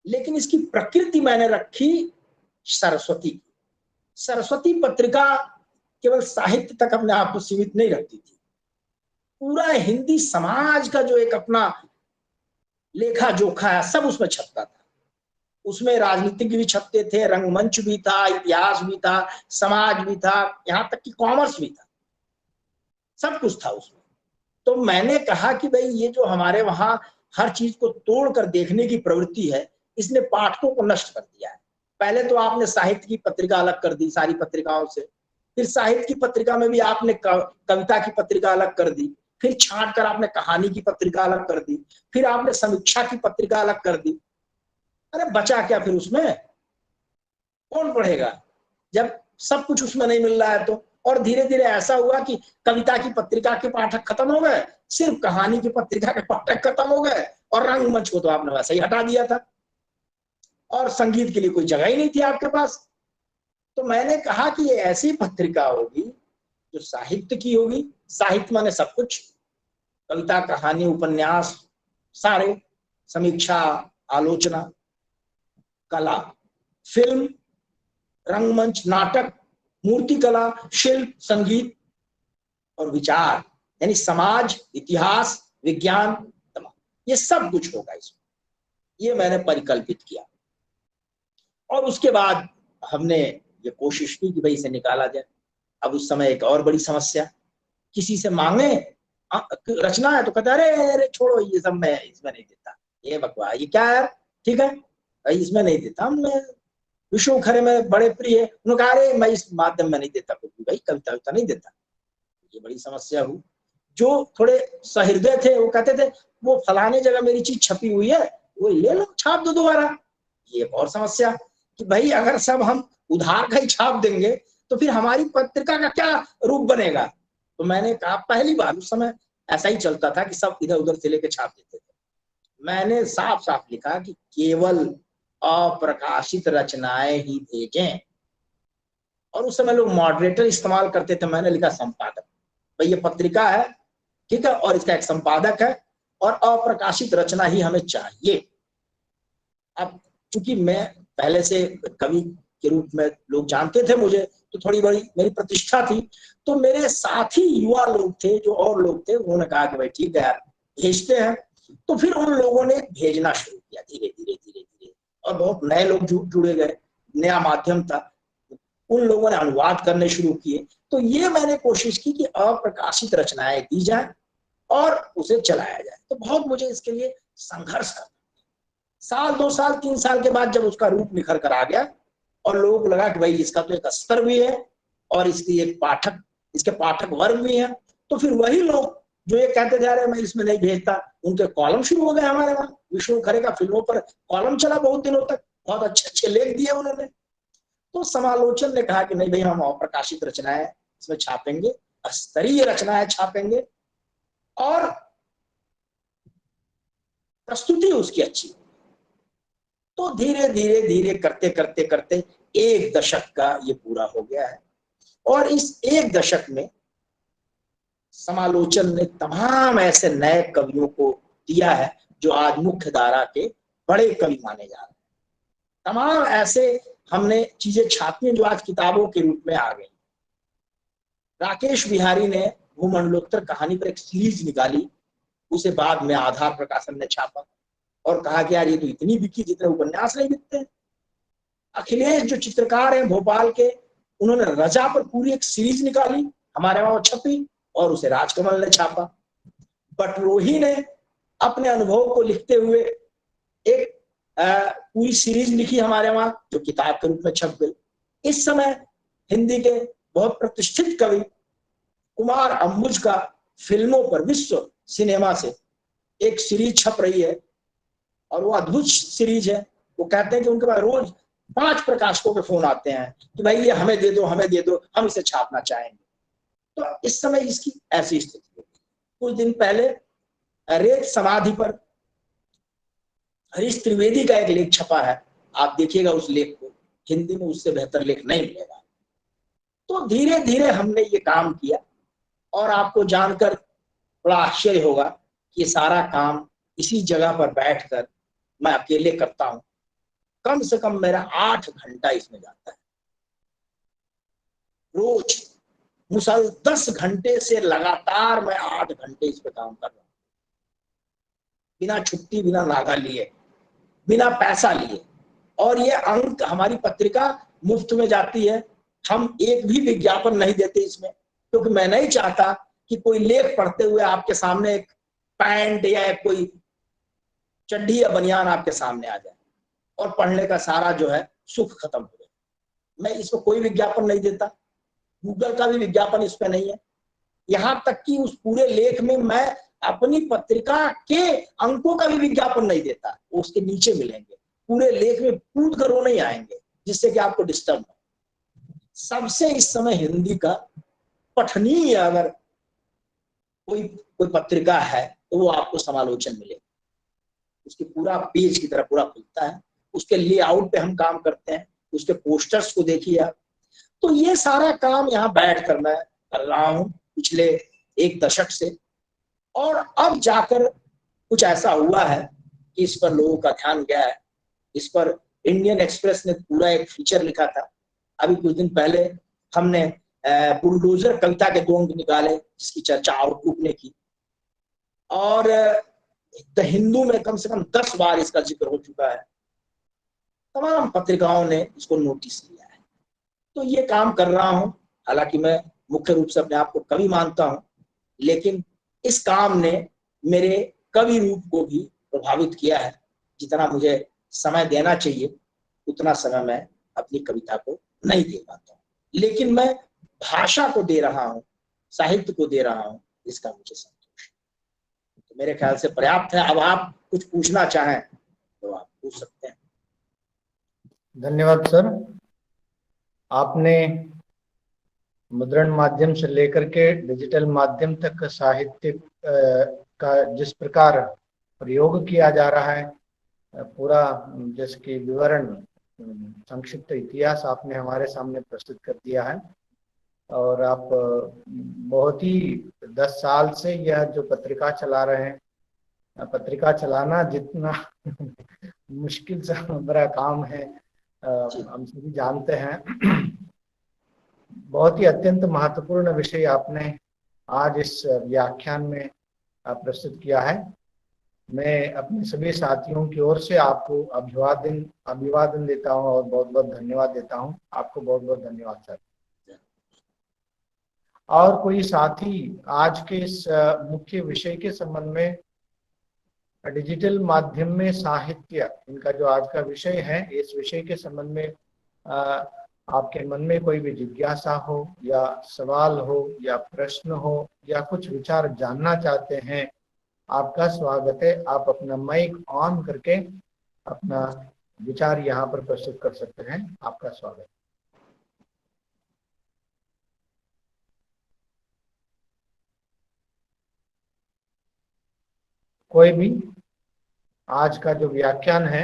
लेकिन इसकी प्रकृति मैंने रखी सरस्वती। सरस्वती पत्रिका केवल साहित्य तक अपने आप को सीमित नहीं रखती थी, पूरा हिंदी समाज का जो एक अपना लेखा जोखा है सब उसमें छपता था। उसमें राजनीतिक भी छपते थे, रंगमंच भी था, इतिहास भी था, समाज भी था, यहाँ तक कि कॉमर्स भी था, सब कुछ था उसमें। तो मैंने कहा कि भाई ये जो हमारे वहां हर चीज को तोड़कर देखने की प्रवृत्ति है, इसने पाठकों को नष्ट कर दिया है। पहले तो आपने साहित्य की पत्रिका अलग कर दी सारी पत्रिकाओं से, फिर साहित्य की पत्रिका में भी आपने कविता की पत्रिका अलग कर दी, फिर छांट कर आपने कहानी की पत्रिका अलग कर दी, फिर आपने समीक्षा की पत्रिका अलग कर दी। अरे बचा क्या फिर उसमें? कौन पढ़ेगा जब सब कुछ उसमें नहीं मिल रहा है तो? और धीरे धीरे ऐसा हुआ कि कविता की पत्रिका के पाठक खत्म हो गए, सिर्फ कहानी की पत्रिका के पाठक खत्म हो गए, और रंगमंच को तो आपने वैसे ही हटा दिया था, और संगीत के लिए कोई जगह ही नहीं थी आपके पास। तो मैंने कहा कि ये ऐसी पत्रिका होगी जो साहित्य की होगी। साहित्य माने सब कुछ, कविता, कहानी, उपन्यास, सारे, समीक्षा, आलोचना, कला, फिल्म, रंगमंच, नाटक, मूर्ति कला, शिल्प, संगीत और विचार, यानी समाज, इतिहास, विज्ञान, तमाम, ये सब कुछ होगा इसमें। ये मैंने परिकल्पित किया और उसके बाद हमने ये कोशिश की कि भाई इसे निकाला जाए। अब उस समय एक और बड़ी समस्या, किसी से मांगे रचना है तो कहता अरे अरे छोड़ो ये सब, मैं इसमें नहीं देता, ये बकवास, ये क्या है, ठीक है भाई इसमें नहीं देता। मैं विष्णु खरे में बड़े प्रिय, उन्होंने कहा अरे मैं इस माध्यम में नहीं देता कुछ भी, भाई कविता विता नहीं देता। ये बड़ी समस्या हुई। जो थोड़े सहृदय थे वो कहते थे वो फलाने जगह मेरी चीज छपी हुई है, वो ले लो, छाप दो दोबारा। ये एक और समस्या कि भाई अगर सब हम उधार का ही छाप देंगे तो फिर हमारी पत्रिका का क्या रूप बनेगा। तो मैंने कहा, पहली बार उस समय ऐसा ही चलता था कि सब इधर उधर से लेके छाप देते थे। मैंने साफ साफ लिखा कि केवल अप्रकाशित रचनाएं ही भेजें। और उस समय लोग मॉडरेटर इस्तेमाल करते थे, मैंने लिखा संपादक। भाई ये पत्रिका है, ठीक है, और इसका एक संपादक है और अप्रकाशित रचना ही हमें चाहिए। अब चूंकि मैं पहले से कवि के रूप में लोग जानते थे मुझे, तो थोड़ी बड़ी मेरी प्रतिष्ठा थी, तो मेरे साथी युवा लोग थे, जो और लोग थे, उन्होंने कहा कि भाई ठीक है यार भेजते हैं। तो फिर उन लोगों ने भेजना शुरू किया धीरे धीरे धीरे धीरे, और बहुत नए लोग जुड़े गए, नया माध्यम था, उन लोगों ने अनुवाद करने शुरू किए। तो ये मैंने कोशिश की कि अप्रकाशित रचनाएं दी जाए और उसे चलाया जाए। तो बहुत मुझे इसके लिए संघर्ष करना, साल 2 साल 3 साल के बाद जब उसका रूप निखर कर आ गया और लोगों को लगा कि भाई इसका तो एक स्तर भी है और इसकी एक पाठक इसके पाठक वर्ग भी हैं। तो फिर वही लोग जो ये कहते थे अरे मैं इसमें नहीं भेजता, उनके कॉलम शुरू हो गए हमारे वहां। विष्णु खरे का फिल्मों पर कॉलम चला बहुत दिनों तक, बहुत अच्छे अच्छे लेख दिए उन्होंने। तो समालोचन ने कहा कि नहीं भाई, हम अप्रकाशित रचनाएं इसमें छापेंगे, स्तरीय रचनाएं छापेंगे और प्रस्तुति उसकी अच्छी। तो धीरे धीरे धीरे करते करते करते 1 दशक का ये पूरा हो गया है। और इस 1 दशक में समालोचन ने तमाम ऐसे नए कवियों को दिया है जो आज मुख्य धारा के बड़े कवि माने जा रहे हैं। तमाम ऐसे हमने चीजें छापी हैं जो आज किताबों के रूप में आ गई। राकेश बिहारी ने भूमंडलोत्तर कहानी पर एक सीरीज निकाली, उसे बाद में आधार प्रकाशन ने छापा और कहा कि यार ये तो इतनी बिकी जितने उपन्यास नहीं बिकते हैं। अखिलेश जो चित्रकार हैं भोपाल के, उन्होंने रजा पर पूरी एक सीरीज निकाली, हमारे वहां छपी और उसे राजकमल ने छापा। बटरोही ने अपने अनुभव को लिखते हुए एक पूरी सीरीज लिखी हमारे वहां, जो किताब के रूप में छप गई। इस समय हिंदी के बहुत प्रतिष्ठित कवि कुमार अंबुज का फिल्मों पर विश्व सिनेमा से एक सीरीज छप रही है और वो अद्भुत सीरीज है। वो कहते हैं कि उनके पास रोज 5 प्रकाशकों के फोन आते हैं कि भाई ये हमें दे दो, हमें दे दो, हम इसे छापना चाहेंगे। तो इस समय इसकी ऐसी स्थिति है। कुछ दिन पहले रेत समाधि पर हरीश त्रिवेदी का एक लेख छपा है, आप देखिएगा उस लेख को, हिंदी में उससे बेहतर लेख नहीं मिलेगा। तो धीरे धीरे हमने ये काम किया और आपको जानकर बड़ा आश्चर्य होगा कि ये सारा काम इसी जगह पर बैठकर मैं अकेले करता हूं। कम से कम मेरा 8 घंटा इसमें जाता है रोज। मुसल 10 घंटे से लगातार मैं 8 घंटे इस पे काम कर रहा हूं, बिना छुट्टी, बिना नागा लिए, बिना पैसा लिए। और ये अंक हमारी पत्रिका मुफ्त में जाती है। हम एक भी विज्ञापन नहीं देते इसमें, क्योंकि मैं नहीं चाहता कि कोई लेख पढ़ते हुए आपके सामने एक पैंट या कोई चड्डी या बनियान आपके सामने आ जाए और पढ़ने का सारा जो है सुख खत्म हो जाए। मैं इसमें कोई विज्ञापन नहीं देता, गूगल का भी विज्ञापन इस पे नहीं है। यहां तक कि उस पूरे लेख में मैं अपनी पत्रिका के अंकों का भी विज्ञापन नहीं देता, उसके नीचे मिलेंगे। पूरे लेख में कूद कर वो नहीं आएंगे जिससे कि आपको डिस्टर्ब हो। सबसे इस समय हिंदी का पठनीय अगर कोई पत्रिका है तो वो आपको समालोचन मिलेगा। उसके पूरा पेज की तरह पूरा खुलता है, उसके लेआउट पे हम काम करते हैं, उसके पोस्टर्स को देखिए आप। तो ये सारा काम यहाँ बैठ कर मैं कर रहा हूँ पिछले 1 दशक से। और अब जाकर कुछ ऐसा हुआ है कि इस पर लोगों का ध्यान गया है। इस पर इंडियन एक्सप्रेस ने पूरा एक फीचर लिखा था। अभी कुछ दिन पहले हमने बुलडोजर कविता के 2 अंक निकाले, जिसकी चर्चा आउटलुक ने की। और द हिंदू में कम से कम 10 बार इसका जिक्र हो चुका है। तमाम पत्रिकाओं ने इसको नोटिस लिया है। तो ये काम कर रहा हूं। हालांकि मैं मुख्य रूप से अपने आप को कवि मानता हूं, लेकिन इस काम ने मेरे कवि रूप को भी प्रभावित किया है। जितना मुझे समय देना चाहिए उतना समय मैं अपनी कविता को नहीं दे पाता हूं, लेकिन मैं भाषा को दे रहा हूं, साहित्य को दे रहा हूं, इसका मुझे संतोष है। तो मेरे ख्याल से पर्याप्त है। अब आप कुछ पूछना चाहें तो आप पूछ सकते हैं। धन्यवाद सर। आपने मुद्रण माध्यम से लेकर के डिजिटल माध्यम तक साहित्य का जिस प्रकार प्रयोग किया जा रहा है, पूरा जिसकी विवरण, संक्षिप्त इतिहास आपने हमारे सामने प्रस्तुत कर दिया है। और आप बहुत ही 10 साल से यह जो पत्रिका चला रहे हैं, पत्रिका चलाना जितना मुश्किल से बड़ा काम है हम सभी जानते हैं। बहुत ही अत्यंत महत्वपूर्ण विषय आपने आज इस व्याख्यान में प्रस्तुत किया है। मैं अपने सभी साथियों की ओर से आपको अभिवादन देता हूं और बहुत बहुत धन्यवाद देता हूं। आपको बहुत बहुत धन्यवाद सर। और कोई साथी आज के इस मुख्य विषय के संबंध में, डिजिटल माध्यम में साहित्य, इनका जो आज का विषय है, इस विषय के संबंध में आपके मन में कोई भी जिज्ञासा हो या सवाल हो या प्रश्न हो या कुछ विचार जानना चाहते हैं, आपका स्वागत है। आप अपना माइक ऑन करके अपना विचार यहाँ पर प्रस्तुत कर सकते हैं। आपका स्वागत। कोई भी। आज का जो व्याख्यान है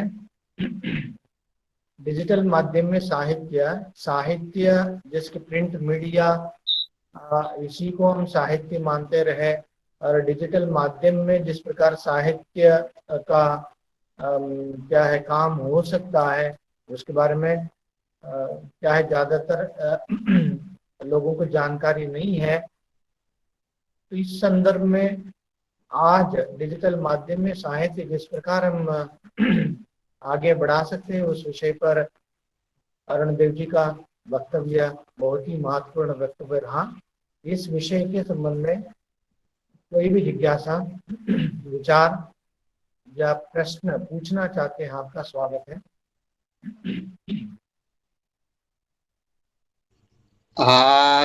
डिजिटल माध्यम में साहित्य जिसके प्रिंट मीडिया, इसी को हम साहित्य मानते रहे, और डिजिटल माध्यम में जिस प्रकार साहित्य का क्या है काम हो सकता है उसके बारे में क्या है ज्यादातर लोगों को जानकारी नहीं है। तो इस संदर्भ में आज डिजिटल माध्यम में साहित्य जिस प्रकार हम आगे बढ़ा सकते हैं उस विषय पर अरुणदेव जी का वक्तव्य बहुत ही महत्वपूर्ण वक्तव्य रहा। इस विषय के संबंध में कोई भी जिज्ञासा, विचार या प्रश्न पूछना चाहते हैं, आपका स्वागत है।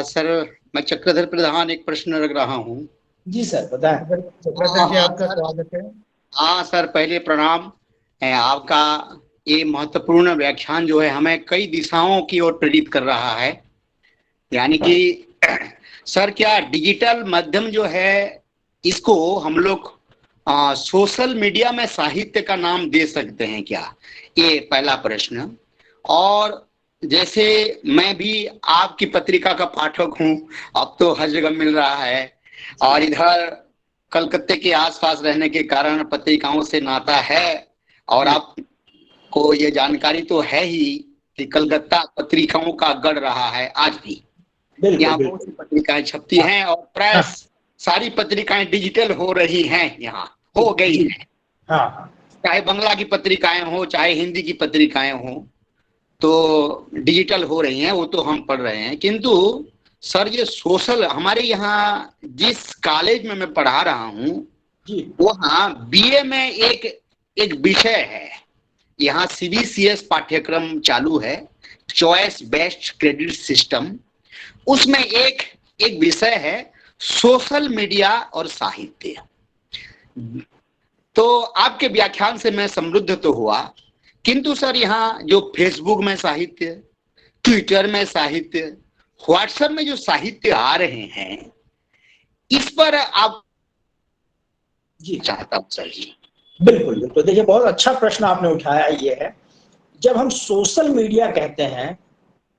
सर, मैं चक्रधर प्रधान एक प्रश्न रख रहा हूँ। जी सर, बताएं। चक्रधर जी, आपका स्वागत है। हाँ सर, पहले प्रणाम है। आपका ये महत्वपूर्ण व्याख्यान जो है हमें कई दिशाओं की ओर प्रेरित कर रहा है। यानी कि सर, क्या डिजिटल माध्यम जो है इसको हम लोग सोशल मीडिया में साहित्य का नाम दे सकते हैं क्या? ये पहला प्रश्न। और जैसे मैं भी आपकी पत्रिका का पाठक हूँ, अब तो हर जगह मिल रहा है, और इधर कलकत्ते के आसपास रहने के कारण पत्रिकाओं से नाता है, और आपको ये जानकारी तो है ही कि कलकत्ता पत्रिकाओं का गढ़ रहा है आज भी। यहाँ बहुत सी पत्रिकाएं छपती हैं और प्राय सारी पत्रिकाएं डिजिटल हो रही हैं, यहाँ हो गई हैं। चाहे बंगला की पत्रिकाएं हो, चाहे हिंदी की पत्रिकाएं हो, तो डिजिटल हो रही हैं, वो तो हम पढ़ रहे हैं। किंतु सर, ये सोशल, हमारे यहाँ जिस कॉलेज में मैं पढ़ा रहा हूँ वहाँ बीए में एक विषय है, यहाँ सीबीसीएस पाठ्यक्रम चालू है, चॉइस बेस्ड क्रेडिट सिस्टम। उसमें एक विषय है सोशल मीडिया और साहित्य। तो आपके व्याख्यान से मैं समृद्ध तो हुआ, किंतु सर यहाँ जो फेसबुक में साहित्य, ट्विटर में साहित्य, व्हाट्सएप में जो साहित्य आ रहे हैं, इस पर आप जी चाहता हूं सर जी। बिल्कुल बिल्कुल, देखिए बहुत अच्छा प्रश्न आपने उठाया। ये है, जब हम सोशल मीडिया कहते हैं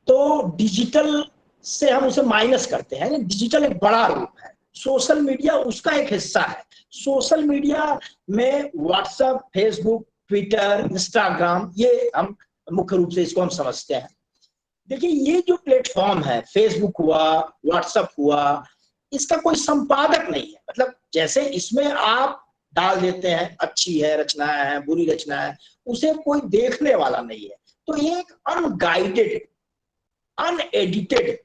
तो डिजिटल से हम उसे माइनस करते हैं। डिजिटल एक बड़ा रूप है, सोशल मीडिया उसका एक हिस्सा है। सोशल मीडिया में व्हाट्सएप, फेसबुक, ट्विटर, इंस्टाग्राम, ये हम मुख्य रूप से इसको हम समझते हैं। देखिए, ये जो प्लेटफॉर्म है, फेसबुक हुआ, व्हाट्सएप हुआ, इसका कोई संपादक नहीं है। मतलब जैसे इसमें आप डाल देते हैं, अच्छी है रचनाएं हैं, बुरी रचनाएं हैं, उसे कोई देखने वाला नहीं है। तो ये एक अनगाइडेड, अनएडिटेड,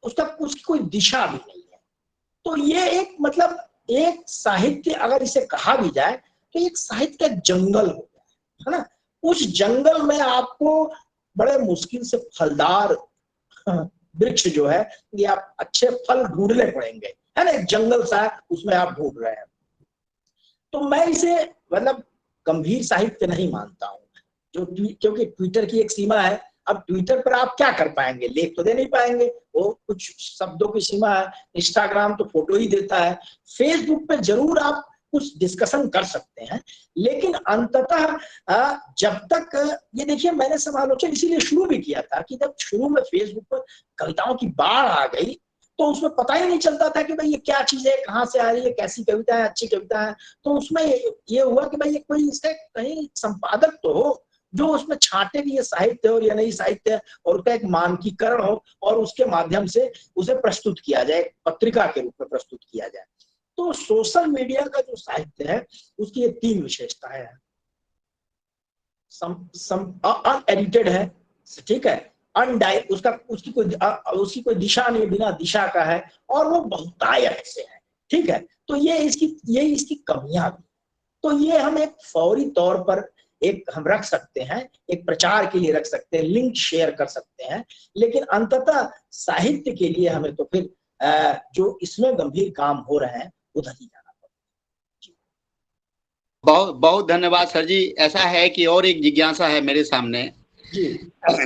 उसका उसकी कोई दिशा भी नहीं है। तो ये एक, मतलब एक साहित्य अगर इसे कहा भी जाए तो एक साहित्य का जंगल हो गया है ना। उस जंगल में आपको बड़े मुश्किल से फलदार वृक्ष जो है, ये आप अच्छे फल ढूंढने पड़ेंगे, है ना। एक जंगल सा है, उसमें आप ढूंढ रहे हैं। तो मैं इसे मतलब गंभीर साहित्य नहीं मानता हूँ, क्योंकि ट्विटर की एक सीमा है। अब ट्विटर पर आप क्या कर पाएंगे, लेख तो दे नहीं पाएंगे, वो कुछ शब्दों की सीमा है। इंस्टाग्राम तो फोटो ही देता है। फेसबुक पे जरूर आप कुछ डिस्कशन कर सकते हैं, लेकिन अंततः जब तक ये, देखिए मैंने समालोचन इसीलिए शुरू भी किया था कि जब शुरू में फेसबुक पर कविताओं की बाढ़ आ गई तो उसमें पता ही नहीं चलता था कि भाई ये क्या चीज है, कहाँ से आ रही है, कैसी कविता है, अच्छी कविता है। तो उसमें ये हुआ कि भाई ये कोई इसका कहीं संपादक तो हो जो उसमें छांटे भी ये साहित्य और या नहीं साहित्य, और उसका एक मानकीकरण हो और उसके माध्यम से उसे प्रस्तुत किया जाए, पत्रिका के रूप में प्रस्तुत किया जाए। तो सोशल मीडिया का जो साहित्य है उसकी ये तीन विशेषताएं हैं। अनएडिटेड है, ठीक है, उसकी कोई दिशा नहीं, बिना दिशा का है, और वो बहुतायत से है, ठीक है। तो ये इसकी कमियां भी। तो ये हम एक फौरी तौर पर एक हम रख सकते हैं, एक प्रचार के लिए रख सकते हैं, लिंक शेयर कर सकते हैं, लेकिन अंततः साहित्य के लिए हमें तो फिर जो इसमें गंभीर काम हो रहे हैं उधर ही जाना पड़ेगा। बहुत बहुत धन्यवाद सर जी। ऐसा है कि और एक जिज्ञासा है मेरे सामने जी।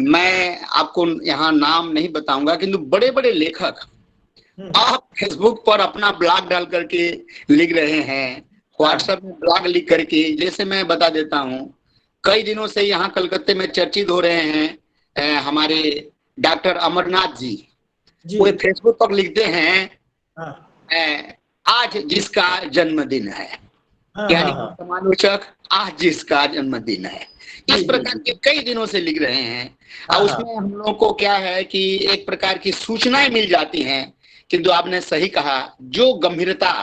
मैं आपको यहाँ नाम नहीं बताऊंगा, किंतु बड़े बड़े लेखक आप फेसबुक पर अपना ब्लॉग डाल करके लिख रहे हैं, व्हाट्सएप में ब्लॉग लिख करके, जैसे मैं बता देता हूँ, कई दिनों से यहाँ कलकत्ते में चर्चित हो रहे हैं हमारे डॉक्टर अमरनाथ जी, वो फेसबुक पर लिखते हैं आज जिसका जन्मदिन है, यानी समालोचक आज जिसका जन्मदिन है, इस प्रकार के कई दिनों से लिख रहे हैं। और उसमें हम लोगों को क्या है कि एक प्रकार की सूचनाएं मिल जाती हैं, किंतु आपने सही कहा, जो गंभीरता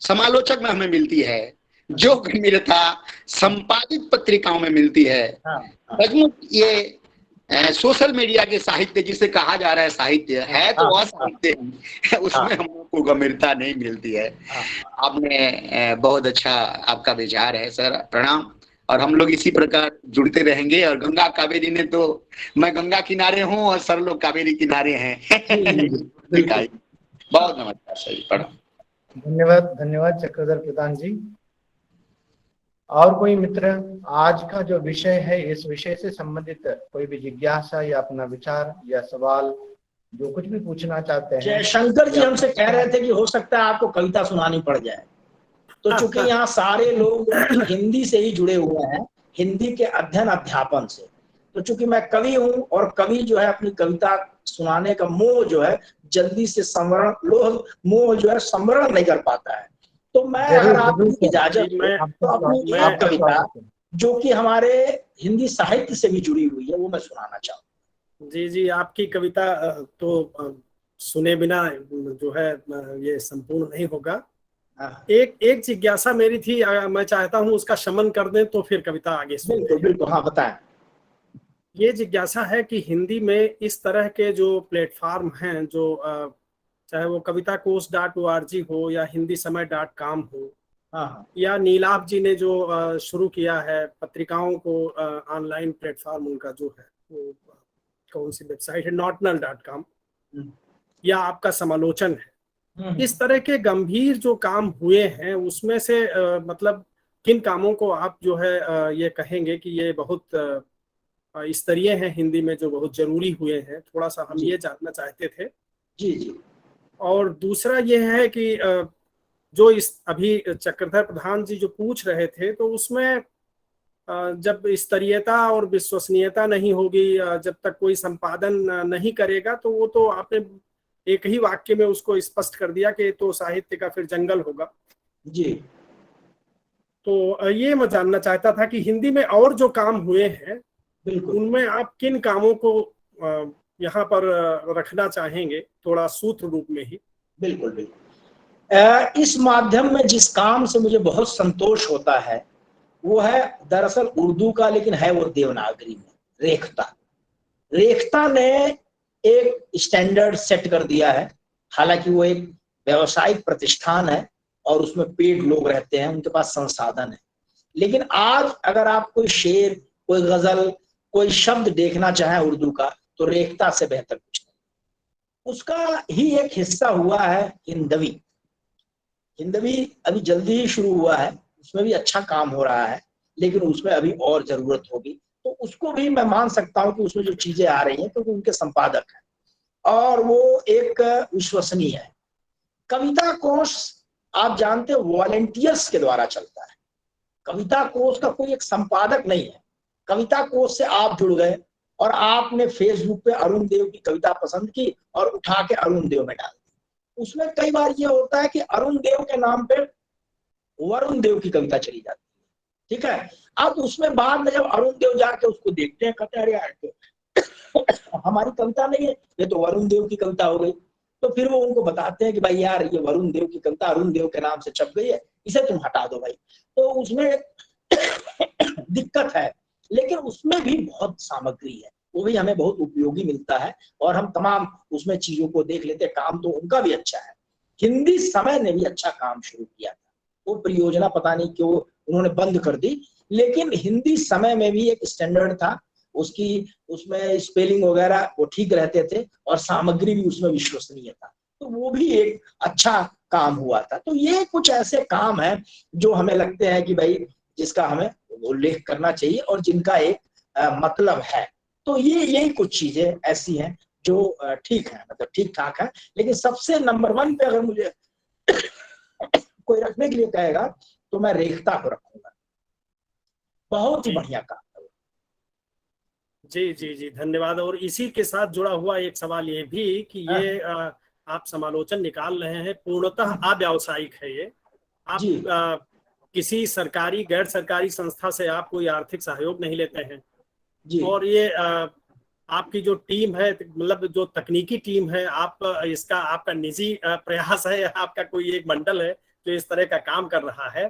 समालोचक में हमें मिलती है, जो गंभीरता संपादित पत्रिकाओं में मिलती है, सचमुच ये सोशल मीडिया के साहित्य जिसे कहा जा रहा है साहित्य है तो वह साहित्य है, उसमें हम लोग को गंभीरता नहीं मिलती है। आपने बहुत अच्छा आपका विचार है सर, प्रणाम। और हम लोग इसी प्रकार जुड़ते रहेंगे। और गंगा कावेरी ने तो, मैं गंगा किनारे हूँ और सर लोग कावेरी किनारे हैं। बहुत नमस्कार सर, प्रणाम। धन्यवाद, धन्यवाद चक्रधर प्रधान जी। और कोई मित्र आज का जो विषय है, इस विषय से संबंधित कोई भी जिज्ञासा या अपना विचार या सवाल जो कुछ भी पूछना चाहते हैं? जयशंकर जी हमसे कह रहे थे कि हो सकता है आपको कविता सुनानी पड़ जाए, तो चूंकि यहाँ सारे लोग हिंदी से ही जुड़े हुए हैं, हिंदी के अध्ययन अध्यापन से, तो चूंकि मैं कवि हूँ और कवि जो है अपनी कविता सुनाने का मोह जो है जल्दी से मोह जो है संवरण नहीं कर पाता है, तो मैं अगर आपकी इजाजत तो अपनी एक कविता जो कि हमारे हिंदी साहित्य से भी जुड़ी हुई है वो मैं सुनाना चाहूँ। जी जी, आपकी कविता तो सुने बिना जो है ये संपूर्ण नहीं होगा। एक जिज्ञासा मेरी थी, मैं चाहता हूँ उसका शमन कर दें तो फिर कविता आगे सुनते हैं। बिल्कुल बिल्कुल, हाँ बताएं। ये जिज्ञासा है कि हिंदी में इस तरह के जो प्लेटफॉर्म हैं, जो चाहे वो कविताकोश.org हो या hindismay.com हो, या नीलाभ जी ने जो शुरू किया है पत्रिकाओं को ऑनलाइन प्लेटफॉर्म, उनका जो है वो कौन सी वेबसाइट है, notnal.com, या आपका समालोचन है, इस तरह के गंभीर जो काम हुए हैं उसमें से मतलब किन कामों को आप जो है ये कहेंगे कि ये बहुत स्तरीय हैं हिंदी में, जो बहुत जरूरी हुए हैं? थोड़ा सा हम ये जानना चाहते थे। जी जी। और दूसरा ये है कि जो इस अभी चक्रधर प्रधान जी जो पूछ रहे थे, तो उसमें जब स्तरीयता और विश्वसनीयता नहीं होगी, जब तक कोई संपादन नहीं करेगा, तो वो तो आपने एक ही वाक्य में उसको स्पष्ट कर दिया कि तो साहित्य का फिर जंगल होगा। जी। तो ये मैं जानना चाहता था कि हिंदी में और जो काम हुए हैं उनमें आप किन कामों को यहाँ पर रखना चाहेंगे, थोड़ा सूत्र रूप में ही? बिल्कुल बिल्कुल। इस माध्यम में जिस काम से मुझे बहुत संतोष होता है वो है दरअसल उर्दू का, लेकिन है वो देवनागरी में। रेखता ने एक स्टैंडर्ड सेट कर दिया है, हालांकि वो एक व्यावसायिक प्रतिष्ठान है और उसमें पेड लोग रहते हैं, उनके पास संसाधन है, लेकिन आज अगर आप कोई शेर, कोई गजल, कोई शब्द देखना चाहें उर्दू का, तो रेखता से बेहतर कुछ नहीं। उसका ही एक हिस्सा हुआ है हिंदवी अभी जल्दी ही शुरू हुआ है, उसमें भी अच्छा काम हो रहा है, लेकिन उसमें अभी और जरूरत होगी, तो उसको भी मैं मान सकता हूं कि उसमें जो चीजें आ रही हैं क्योंकि उनके संपादक हैं और वो एक विश्वसनीय है। कविता कोश आप जानते हो वॉलेंटियर्स के द्वारा चलता है, कविता कोश का कोई एक संपादक नहीं है। कविता कोश से आप जुड़ गए और आपने फेसबुक पे अरुण देव की कविता पसंद की और उठा के अरुण देव में डाल दी। उसमें कई बार ये होता है कि अरुण देव के नाम पे वरुण देव की कविता चली जाती है, ठीक है। अब उसमें बाद में जब अरुण देव जाके उसको देखते हैं, कहते हैं अरे हमारी कविता नहीं है, ये तो वरुण देव की कविता हो गई। तो फिर वो उनको बताते हैं कि भाई यार ये वरुण देव की कविता अरुण देव के नाम से छप गई है, इसे तुम हटा दो भाई। तो उसमें दिक्कत है, लेकिन उसमें भी बहुत सामग्री है, वो भी हमें बहुत उपयोगी मिलता है और हम तमाम उसमें चीजों को देख लेते हैं। काम तो उनका भी अच्छा है। हिंदी समय ने भी अच्छा काम शुरू किया था, वो परियोजना पता नहीं क्यों उन्होंने बंद कर दी। लेकिन हिंदी समय में भी एक स्टैंडर्ड था, उसमें स्पेलिंग वगैरह वो ठीक रहते थे और सामग्री भी उसमें विश्वसनीय था, तो वो भी एक अच्छा काम हुआ था। तो ये कुछ ऐसे काम है जो हमें लगते हैं कि भाई जिसका हमें उल्लेख करना चाहिए और जिनका एक मतलब है। तो यही कुछ चीजें ऐसी हैं जो ठीक है, मतलब ठीक ठाक है। लेकिन सबसे नंबर 1 पे अगर मुझे कोई रखने के लिए कहेगा तो मैं रेखता को रखूंगा। बहुत ही जी बढ़िया काम है। जी जी जी, धन्यवाद। और इसी के साथ जुड़ा हुआ एक सवाल ये भी कि ये आप समालोचन निकाल रहे हैं, पूर्णतः अव्यावसायिक है ये। आप जी किसी सरकारी गैर सरकारी संस्था से आप कोई आर्थिक सहयोग नहीं लेते हैं, जी और ये आपकी जो टीम है, मतलब जो तकनीकी टीम है, आप इसका आपका निजी प्रयास है, आपका कोई एक मंडल है जो इस तरह का काम कर रहा है,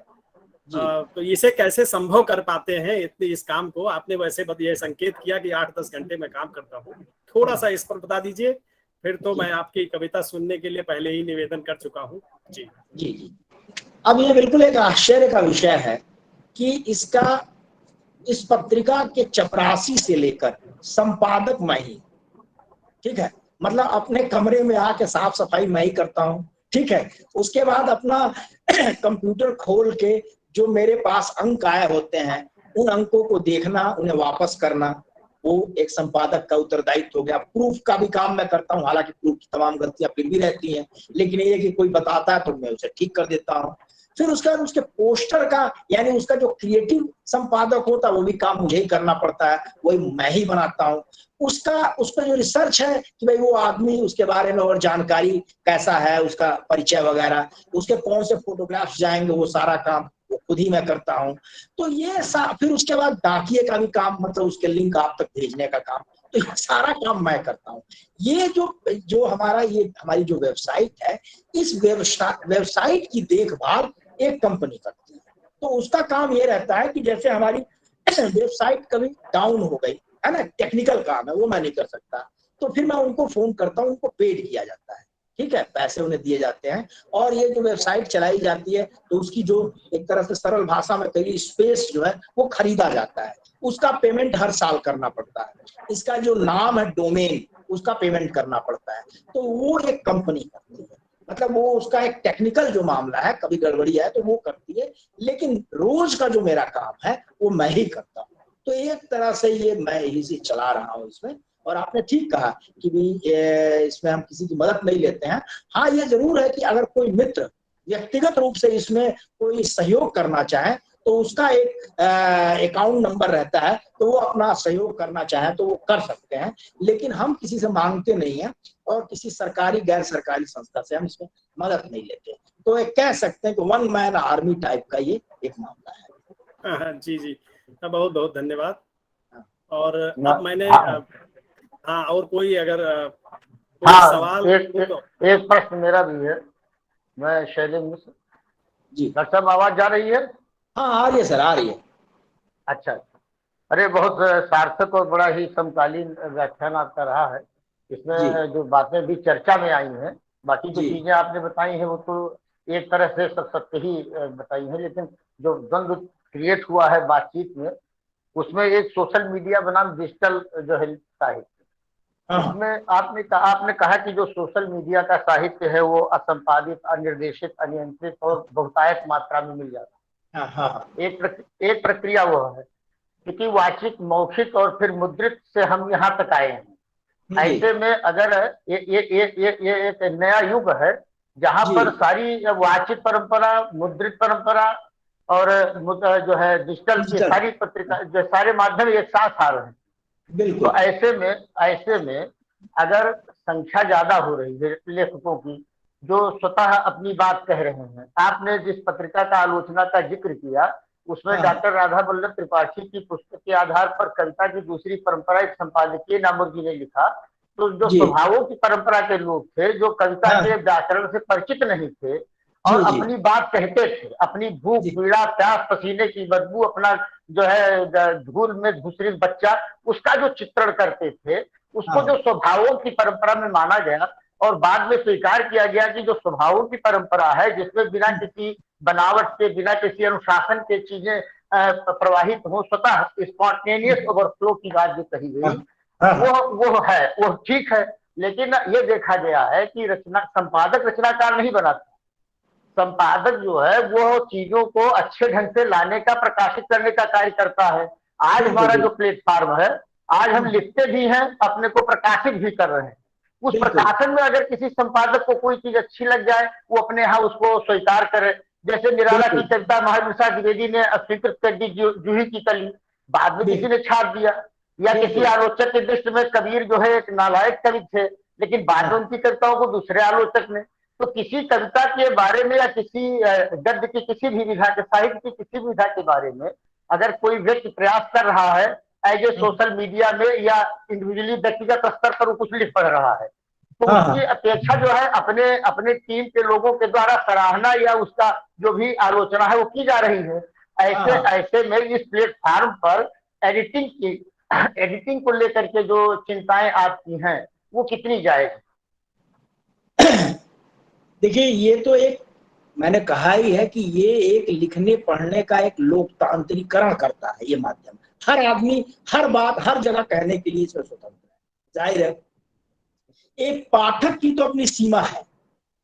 जी तो इसे कैसे संभव कर पाते हैं इतने इस काम को? आपने वैसे ये संकेत किया कि 8-10 घंटे में काम करता हूँ, थोड़ा सा इस पर बता दीजिए, फिर तो जी मैं आपकी कविता सुनने के लिए पहले ही निवेदन कर चुका हूँ। जी जी जी। अब ये बिल्कुल एक आश्चर्य का विषय है कि इस पत्रिका के चपरासी से लेकर संपादक मैं ही, ठीक है, मतलब अपने कमरे में आके साफ सफाई मैं ही करता हूँ, ठीक है। उसके बाद अपना कंप्यूटर खोल के जो मेरे पास अंक आए होते हैं उन अंकों को देखना, उन्हें वापस करना, वो एक संपादक का उत्तरदायित्व हो गया। प्रूफ का भी काम मैं करता हूँ, हालांकि प्रूफ की तमाम गलतियां फिर भी रहती हैं, लेकिन ये कि कोई बताता है तो मैं उसे ठीक कर देता हूँ। फिर उसके बाद उसके पोस्टर का, यानी उसका जो क्रिएटिव संपादक होता है वो भी काम मुझे ही करना पड़ता है, वही मैं ही बनाता हूँ। उसका जो रिसर्च है कि भाई वो आदमी, उसके बारे में और जानकारी कैसा है, उसका परिचय वगैरह, उसके कौन से फोटोग्राफ्स जाएंगे, वो सारा काम वो खुद ही मैं करता हूँ। तो फिर उसके बाद डाकिए का भी काम, मतलब उसके लिंक आप तक भेजने का काम, तो ये सारा काम मैं करता हूँ। ये जो हमारी जो वेबसाइट है, इस वेबसाइट की देखभाल एक कंपनी करती है। तो उसका काम ये रहता है कि जैसे हमारी वेबसाइट कभी डाउन हो गई है ना, टेक्निकल काम है, वो मैं नहीं कर सकता, तो फिर मैं उनको फोन करता हूँ, उनको पेड किया जाता है, ठीक है, पैसे उन्हें दिए जाते हैं, और ये जो वेबसाइट चलाई जाती है तो उसकी जो एक तरह से सरल भाषा में कही स्पेस जो है वो खरीदा जाता है, उसका पेमेंट हर साल करना पड़ता है। इसका जो नाम है डोमेन, उसका पेमेंट करना पड़ता है, तो वो एक कंपनी करती है। मतलब वो उसका एक टेक्निकल जो मामला है, कभी गड़बड़ी है तो वो करती है, लेकिन रोज का जो मेरा काम है वो मैं ही करता हूँ। तो एक तरह से ये मैं ही से चला रहा हूँ इसमें। और आपने ठीक कहा कि भी इसमें हम किसी की मदद नहीं लेते हैं। हाँ, ये जरूर है कि अगर कोई मित्र व्यक्तिगत रूप से इसमें कोई सहयोग करना चाहे तो उसका एक अकाउंट नंबर रहता है, तो वो अपना सहयोग करना चाहे तो वो कर सकते हैं, लेकिन हम किसी से मांगते नहीं हैं और किसी सरकारी गैर सरकारी संस्था से हम इसमें मदद नहीं लेते। तो एक कह सकते हैं कि 1 मैन आर्मी टाइप का ये एक मामला है। हाँ जी जी, बहुत बहुत धन्यवाद। और अब मैंने हाँ हाँ, और कोई अगर कोई हाँ, सवाल एक हो तो। एक प्रश्न मेरा भी है। मैं शैलेंद्र मिश्र। जी डॉक्टर साहब, आवाज जा रही है? हाँ, आ रही है सर, आ रही है। अच्छा। अरे बहुत सार्थक और बड़ा ही समकालीन व्याख्यान आपका रहा है। जी इसमें जो बातें भी चर्चा में आई हैं, बाकी जो जी चीजें आपने बताई हैं वो तो एक तरह से सब सत्य ही बताई हैं, लेकिन जो द्वंद्व क्रिएट हुआ है बातचीत में, उसमें एक सोशल मीडिया बनाम डिजिटल जो है साहित्य, हाँ उसमें आपने कहा कि जो सोशल मीडिया का साहित्य है वो असंपादित, अनिर्देशित, अनियंत्रित और बहुतायत मात्रा में मिल जाता हाँ हाँ हाँ। है। एक प्रक्रिया वो है, क्योंकि वाचिक, मौखिक और फिर मुद्रित से हम यहाँ तक आए हैं। जी ऐसे में अगर ये एक नया युग है जहां जी पर सारी वाचिक परंपरा, मुद्रित परंपरा और जो है डिजिटल, ये डिजिटल, सारी पत्रिका, जो सारे माध्यम एक साथ आ रहे हैं। तो बिल्कुल। ऐसे में अगर संख्या ज्यादा हो रही है लेखकों की जो स्वतः अपनी बात कह रहे हैं, आपने जिस पत्रिका का आलोचना का जिक्र किया उसमें हाँ डॉक्टर राधा वल्लभ त्रिपाठी की पुस्तक के आधार पर कविता की दूसरी परंपरा एक संपादकीय नामुर्गी ने लिखा, तो जो जी स्वभावों की परंपरा के लोग थे, जो कविता हाँ के व्याकरण से परिचित नहीं थे और जी जी अपनी बात कहते थे, अपनी भूख, जी पीड़ा, प्यास, पसीने की बदबू, अपना जो है धूल में घुसरी बच्चा, उसका जो चित्रण करते थे, उसको हाँ जो स्वभावों की परंपरा में माना गया और बाद में स्वीकार किया गया कि जो स्वभावों की परंपरा है जिसमें बिना किसी बनावट से, बिना किसी अनुशासन के चीजें प्रवाहित हो, स्वतः स्पॉन्टेनियस ओवरफ्लो की बात जो कही गई, वो ठीक है। लेकिन ये देखा गया है कि संपादक रचनाकार नहीं बनाता। संपादक जो है वो चीजों को अच्छे ढंग से लाने का, प्रकाशित करने का कार्य करता है। आज हमारा जो प्लेटफॉर्म है, आज हम लिखते भी हैं, अपने को प्रकाशित भी कर रहे हैं। उस प्रकाशन में अगर किसी संपादक को कोई चीज अच्छी लग जाए, वो अपने यहाँ उसको स्वीकार करे। जैसे निराला की कविता महावीर द्विवेदी ने अस्वीकृत कर दी, जूही की कली, बाद में किसी ने छाप दिया। या किसी आलोचक के दृष्टि में कबीर जो है एक नालायक कवि थे, लेकिन बाद में उनकी कविताओं को दूसरे आलोचक ने। तो किसी कविता के बारे में या किसी गद्य की किसी भी विधा के, साहित्य की किसी भी विधा के बारे में अगर कोई व्यक्ति प्रयास कर रहा है एज ए सोशल मीडिया में या इंडिविजुअली व्यक्तिगत स्तर पर वो कुछ लिख पढ़ रहा है, तो उसकी अपेक्षा जो है अपने अपने टीम के लोगों के द्वारा सराहना या उसका जो भी आलोचना है वो की जा रही है। ऐसे में इस प्लेटफॉर्म पर एडिटिंग को लेकर के जो चिंताएं आपकी हैं वो कितनी जायज है? देखिए, ये तो एक मैंने कहा ही है कि ये एक लिखने पढ़ने का एक लोकतांत्रिकरण करता है। ये माध्यम हर आदमी हर बात हर जगह कहने के लिए इसमें स्वतंत्र है। जाहिर है एक पाठक की तो अपनी सीमा है।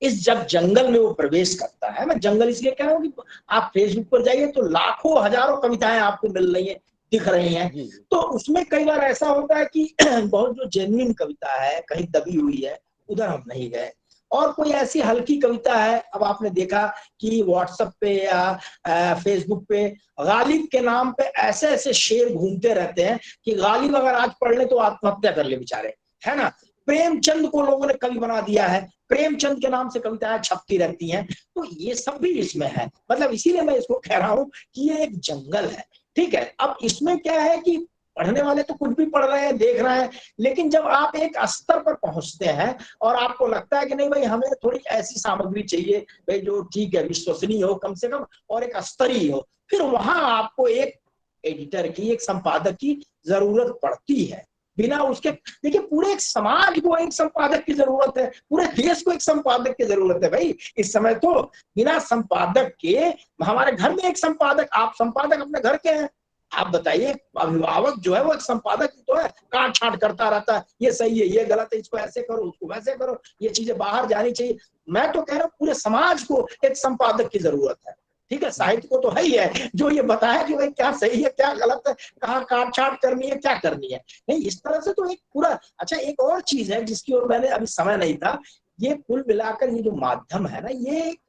इस जब जंगल में वो प्रवेश करता है, मैं जंगल इसलिए कह रहा हूँ कि आप फेसबुक पर जाइए तो लाखों हजारों कविताएं आपको मिल रही हैं, दिख रही हैं। तो उसमें कई बार ऐसा होता है कि बहुत जो जेन्युइन कविता है कहीं दबी हुई है, उधर हम नहीं गए। और कोई ऐसी हल्की कविता है, अब आपने देखा कि व्हाट्सएप पे या फेसबुक पे गालिब के नाम पे ऐसे ऐसे शेर घूमते रहते हैं कि गालिब अगर आज पढ़ ले तो आत्महत्या कर ले बेचारे, है ना। प्रेमचंद को लोगों ने कवि बना दिया है, प्रेमचंद के नाम से कविताएं छपती रहती हैं। तो ये सब भी इसमें है। मतलब इसीलिए मैं इसको कह रहा हूं कि ये एक जंगल है, ठीक है। अब इसमें क्या है कि पढ़ने वाले तो कुछ भी पढ़ रहे हैं, देख रहे हैं, लेकिन जब आप एक स्तर पर पहुंचते हैं और आपको लगता है कि नहीं भाई हमें थोड़ी ऐसी सामग्री चाहिए भाई जो ठीक है, विश्वसनीय हो कम से कम और एक स्तरीय हो, फिर वहां आपको एक एडिटर की, एक संपादक की जरूरत पड़ती है। बिना उसके देखिए पूरे एक समाज को एक संपादक की जरूरत है, पूरे देश को एक संपादक की जरूरत है भाई। इस समय तो बिना संपादक के हमारे घर में एक संपादक, आप संपादक अपने घर के हैं, आप बताइए अभिभावक जो है वो एक संपादक तो है, काट छाट करता रहता है, ये सही है, ये गलत है, इसको ऐसे करो, उसको वैसे करो, ये चीजें बाहर जानी चाहिए। मैं तो कह रहा हूँ पूरे समाज को एक संपादक की जरूरत है, ठीक है। साहित्य को तो है ही है जो ये बताया कि भाई क्या सही है क्या गलत है, कहाँ काट छाट करनी है क्या करनी है, नहीं इस तरह से तो एक पूरा। अच्छा एक और चीज है जिसकी ओर मैंने अभी समय नहीं था, ये कुल मिलाकर ये जो माध्यम है ना, ये एक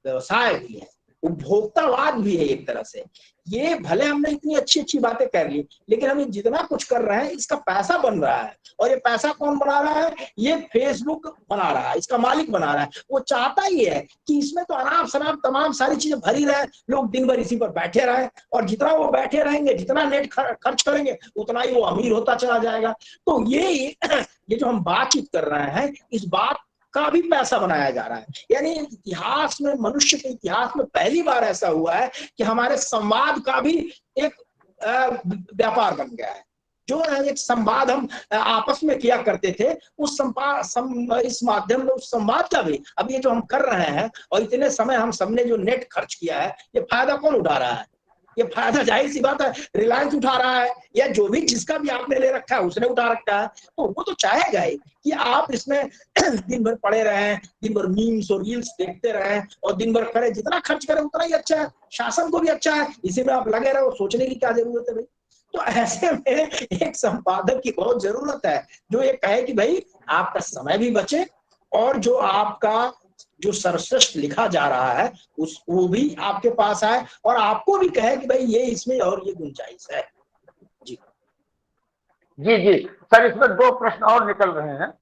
व्यवसाय भी है, उपभोक्तावाद भी है एक तरह से। ये भले हमने इतनी अच्छी अच्छी बातें कर ली, लेकिन हम जितना कुछ कर रहे हैं इसका पैसा बन रहा है। और ये पैसा कौन बना रहा है? ये फेसबुक बना रहा है, इसका मालिक बना रहा है। वो चाहता ही है कि इसमें तो अनाप शनाप तमाम सारी चीजें भरी रहे, लोग दिन भर इसी पर बैठे रहे, और जितना वो बैठे रहेंगे, जितना नेट खर्च करेंगे, उतना ही वो अमीर होता चला जाएगा। तो ये जो हम बातचीत कर रहे हैं, इस बात का भी पैसा बनाया जा रहा है। यानी इतिहास में, मनुष्य के इतिहास में पहली बार ऐसा हुआ है कि हमारे संवाद का भी एक व्यापार बन गया है। जो एक संवाद हम आपस में किया करते थे, उस इस माध्यम में उस संवाद का भी अब ये जो हम कर रहे हैं, और इतने समय हम सबने जो नेट खर्च किया है, ये फायदा कौन उठा रहा है? ये फायदा जाहिर सी बात है रिलायंस उठा रहा है, या जो भी जिसका भी आपने ले रखा है उसने उठा रखा है। तो वो तो चाहेगा ही कि आप इसमें दिन भर पड़े रहे, दिन भर मीम्स और रील्स देखते रहे, और दिन भर करें, जितना खर्च करें उतना ही अच्छा है, शासन को भी अच्छा है, इसी में आप लगे रहो, सोचने की क्या जरूरत है भाई। तो ऐसे में एक संपादक की बहुत जरूरत है जो ये कहे कि भाई आपका समय भी बचे, और जो आपका जो सर्वश्रेष्ठ लिखा जा रहा है वो भी आपके पास आए, और आपको भी कहे कि भाई ये इसमें और ये गुंजाइश है। जी जी जी सर, इसमें दो प्रश्न और निकल रहे हैं।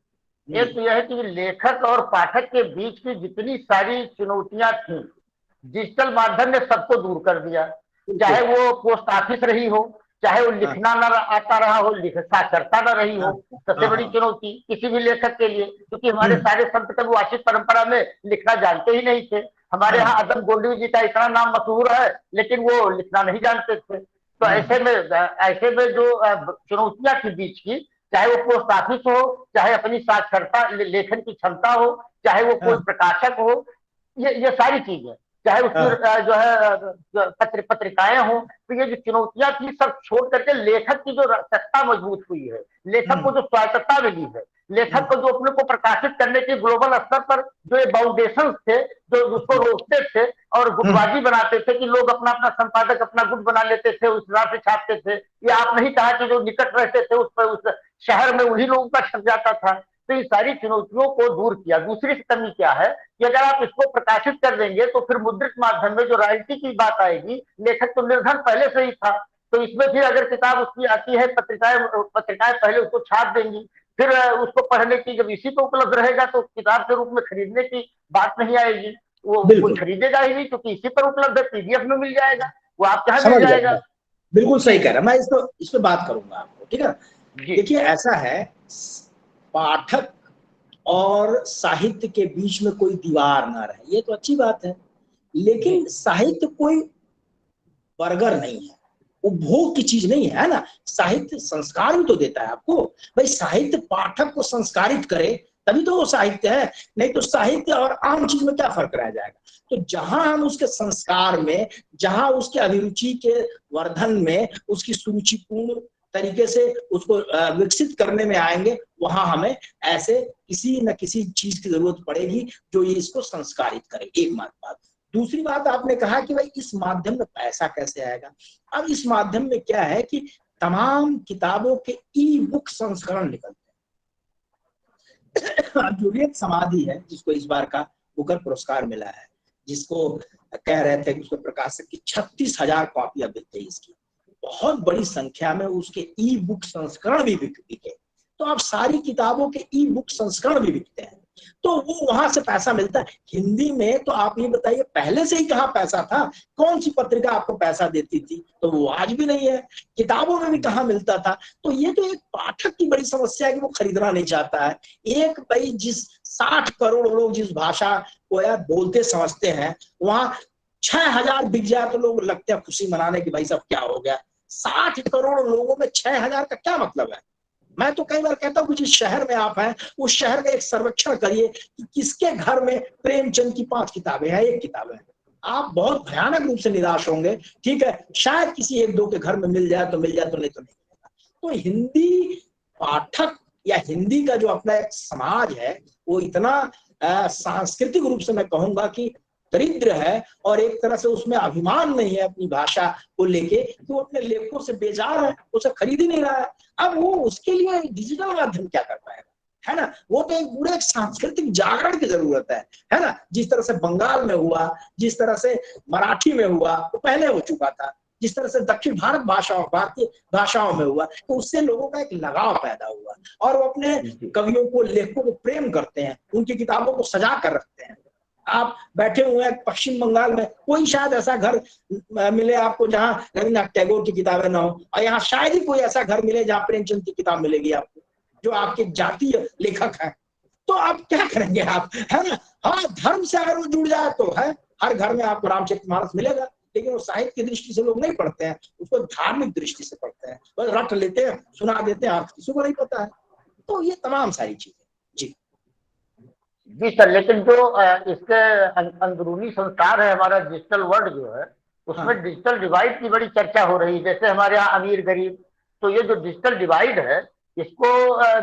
एक तो यह है कि लेखक और पाठक के बीच की जितनी सारी चुनौतियां थी, डिजिटल माध्यम ने सबको दूर कर दिया। चाहे वो पोस्ट ऑफिस रही हो, चाहे वो लिखना न आता रहा हो, साक्षरता न रही हो। सबसे बड़ी चुनौती किसी भी लेखक के लिए, क्योंकि हमारे सारे संत कवि वाचिक परंपरा में लिखना जानते ही नहीं थे। हमारे यहाँ अदम गोंडवी जी का इतना नाम मशहूर है, लेकिन वो लिखना नहीं जानते थे। तो ऐसे में जो चुनौतियां थी बीच की, चाहे वो पोस्ट ऑफिस हो, चाहे अपनी साक्षरता लेखन की क्षमता हो, चाहे वो कोई प्रकाशक हो, ये सारी चीजें, चाहे उसकी जो है पत्रिकाएं हों, तो ये जो चुनौतियां थी सब छोड़ करके लेखक की जो सत्ता मजबूत हुई है, लेखक को जो स्वायत्तता मिली है, लेखक को जो अपने को प्रकाशित करने के ग्लोबल स्तर पर जो ये बाउंडेशन थे जो उसको रोकते थे और गुटबाजी बनाते थे कि लोग अपना अपना संपादक अपना गुट बना लेते थे, उस हिसाब से छापते थे। ये आप नहीं कहा कि जो निकट रहते थे उस पर उस शहर में उन्हीं लोगों का छप जाता था। तो ये सारी चुनौतियों को दूर किया। दूसरी कमी क्या है कि अगर आप इसको प्रकाशित कर देंगे तो फिर मुद्रित माध्यम में जो रॉयल्टी की बात आएगी, लेखक तो निर्धन पहले से ही था, तो इसमें फिर अगर किताब उसकी आती है, पत्रिकाएं पहले उसको छाप देंगी, फिर उसको पढ़ने की जब इसी पे उपलब्ध रहेगा तो किताब के रूप में खरीदने की बात नहीं आएगी, वो कोई खरीदेगा ही नहीं क्योंकि इसी पर उपलब्ध है, पीडीएफ में मिल जाएगा, वो आपके यहाँ मिल जाएगा। बिल्कुल सही कह रहा है, मैं इस पे बात करूंगा आपको, ठीक है। देखिए ऐसा है, पाठक और साहित्य के बीच में कोई दीवार ना रहे, ये तो अच्छी बात है, लेकिन साहित्य कोई बर्गर नहीं है, उपभोग की चीज नहीं है ना। साहित्य संस्कार भी तो देता है आपको। भाई साहित्य पाठक को संस्कारित करे तभी तो वो साहित्य है, नहीं तो साहित्य और आम चीज में क्या फर्क रह जाएगा। तो जहां हम उसके संस्कार में, जहां उसके अभिरुचि के वर्धन में, उसकी सुरुचिपूर्ण तरीके से उसको विकसित करने में आएंगे, वहां हमें ऐसे किसी न किसी चीज की जरूरत पड़ेगी जो ये इसको संस्कारित करे। एक बात। दूसरी बात आपने कहा कि भाई इस माध्यम में पैसा कैसे आएगा। अब इस माध्यम में क्या है कि तमाम किताबों के ई बुक संस्करण निकलते हैं। जूलियत समाधि है जिसको इस बार का बुकर पुरस्कार मिला है, जिसको कह रहे थे कि उसके प्रकाशक की 36,000 कॉपियां बिकते इसकी, बहुत बड़ी संख्या में उसके ई बुक संस्करण भी बिके। तो अब सारी किताबों के ई बुक संस्करण भी बिकते हैं, तो वो वहां से पैसा मिलता है। हिंदी में तो आप ये बताइए पहले से ही कहाँ पैसा था, कौन सी पत्रिका आपको पैसा देती थी, तो वो आज भी नहीं है। किताबों में भी कहाँ मिलता था। तो ये तो एक पाठक की बड़ी समस्या है कि वो खरीदना नहीं चाहता है। एक भाई जिस 60 करोड़ लोग जिस भाषा को यार बोलते समझते हैं, वहां 6,000 बिक जाए तो लोग लगते हैं खुशी मनाने की भाई सब क्या हो गया। 60 करोड़ लोगों में 6,000 का क्या मतलब है। मैं तो कई बार कहता हूँ जिस शहर में आप हैं उस शहर का एक सर्वेक्षण करिए कि किसके घर में प्रेमचंद की 5 किताबें हैं, 1 किताब है। आप बहुत भयानक रूप से निराश होंगे। ठीक है, शायद किसी 1-2 के घर में मिल जाए तो मिल जाए, तो नहीं तो नहीं मिलेगा। तो हिंदी पाठक या हिंदी का जो अपना एक समाज है वो इतना सांस्कृतिक रूप से मैं कहूंगा कि दरिद्र है, और एक तरह से उसमें अभिमान नहीं है अपनी भाषा को लेके, तो वो अपने लेखकों से बेजार है, उसे खरीद ही नहीं रहा है। अब वो उसके लिए डिजिटल माध्यम क्या कर पाएगा, है ना। वो तो एक पूरे सांस्कृतिक जागरण की जरूरत है ना। जिस तरह से बंगाल में हुआ, जिस तरह से मराठी में हुआ, वो पहले हो चुका था, जिस तरह से दक्षिण भारतीय भाषाओं में हुआ, तो उससे लोगों का एक लगाव पैदा हुआ और वो अपने कवियों को, लेखकों को प्रेम करते हैं, उनकी किताबों को सजा कर रखते हैं। आप बैठे हुए हैं पश्चिम बंगाल में, कोई शायद ऐसा घर मिले आपको जहां रविन्द्रनाथ टैगोर की किताबें ना हो, और यहाँ शायद ही कोई ऐसा घर मिले जहां प्रेमचंद की किताब मिलेगी आपको, जो आपके जातीय लेखक हैं। तो आप क्या करेंगे आप, है ना। हाँ, धर्म से अगर वो जुड़ जाए तो है, हर घर में आपको रामचरितमानस मिलेगा, लेकिन वो साहित्य की दृष्टि से लोग नहीं पढ़ते हैं, उसको धार्मिक दृष्टि से पढ़ते हैं, बस रट लेते हैं, सुना देते हैं, किसी को नहीं पता है। तो ये तमाम सारी चीजें। जी सर, लेकिन जो इसके अंदरूनी संसार है हमारा डिजिटल वर्ल्ड जो है, उसमें डिजिटल डिवाइड की बड़ी चर्चा हो रही है। जैसे हमारे यहाँ अमीर गरीब, तो ये जो डिजिटल डिवाइड है इसको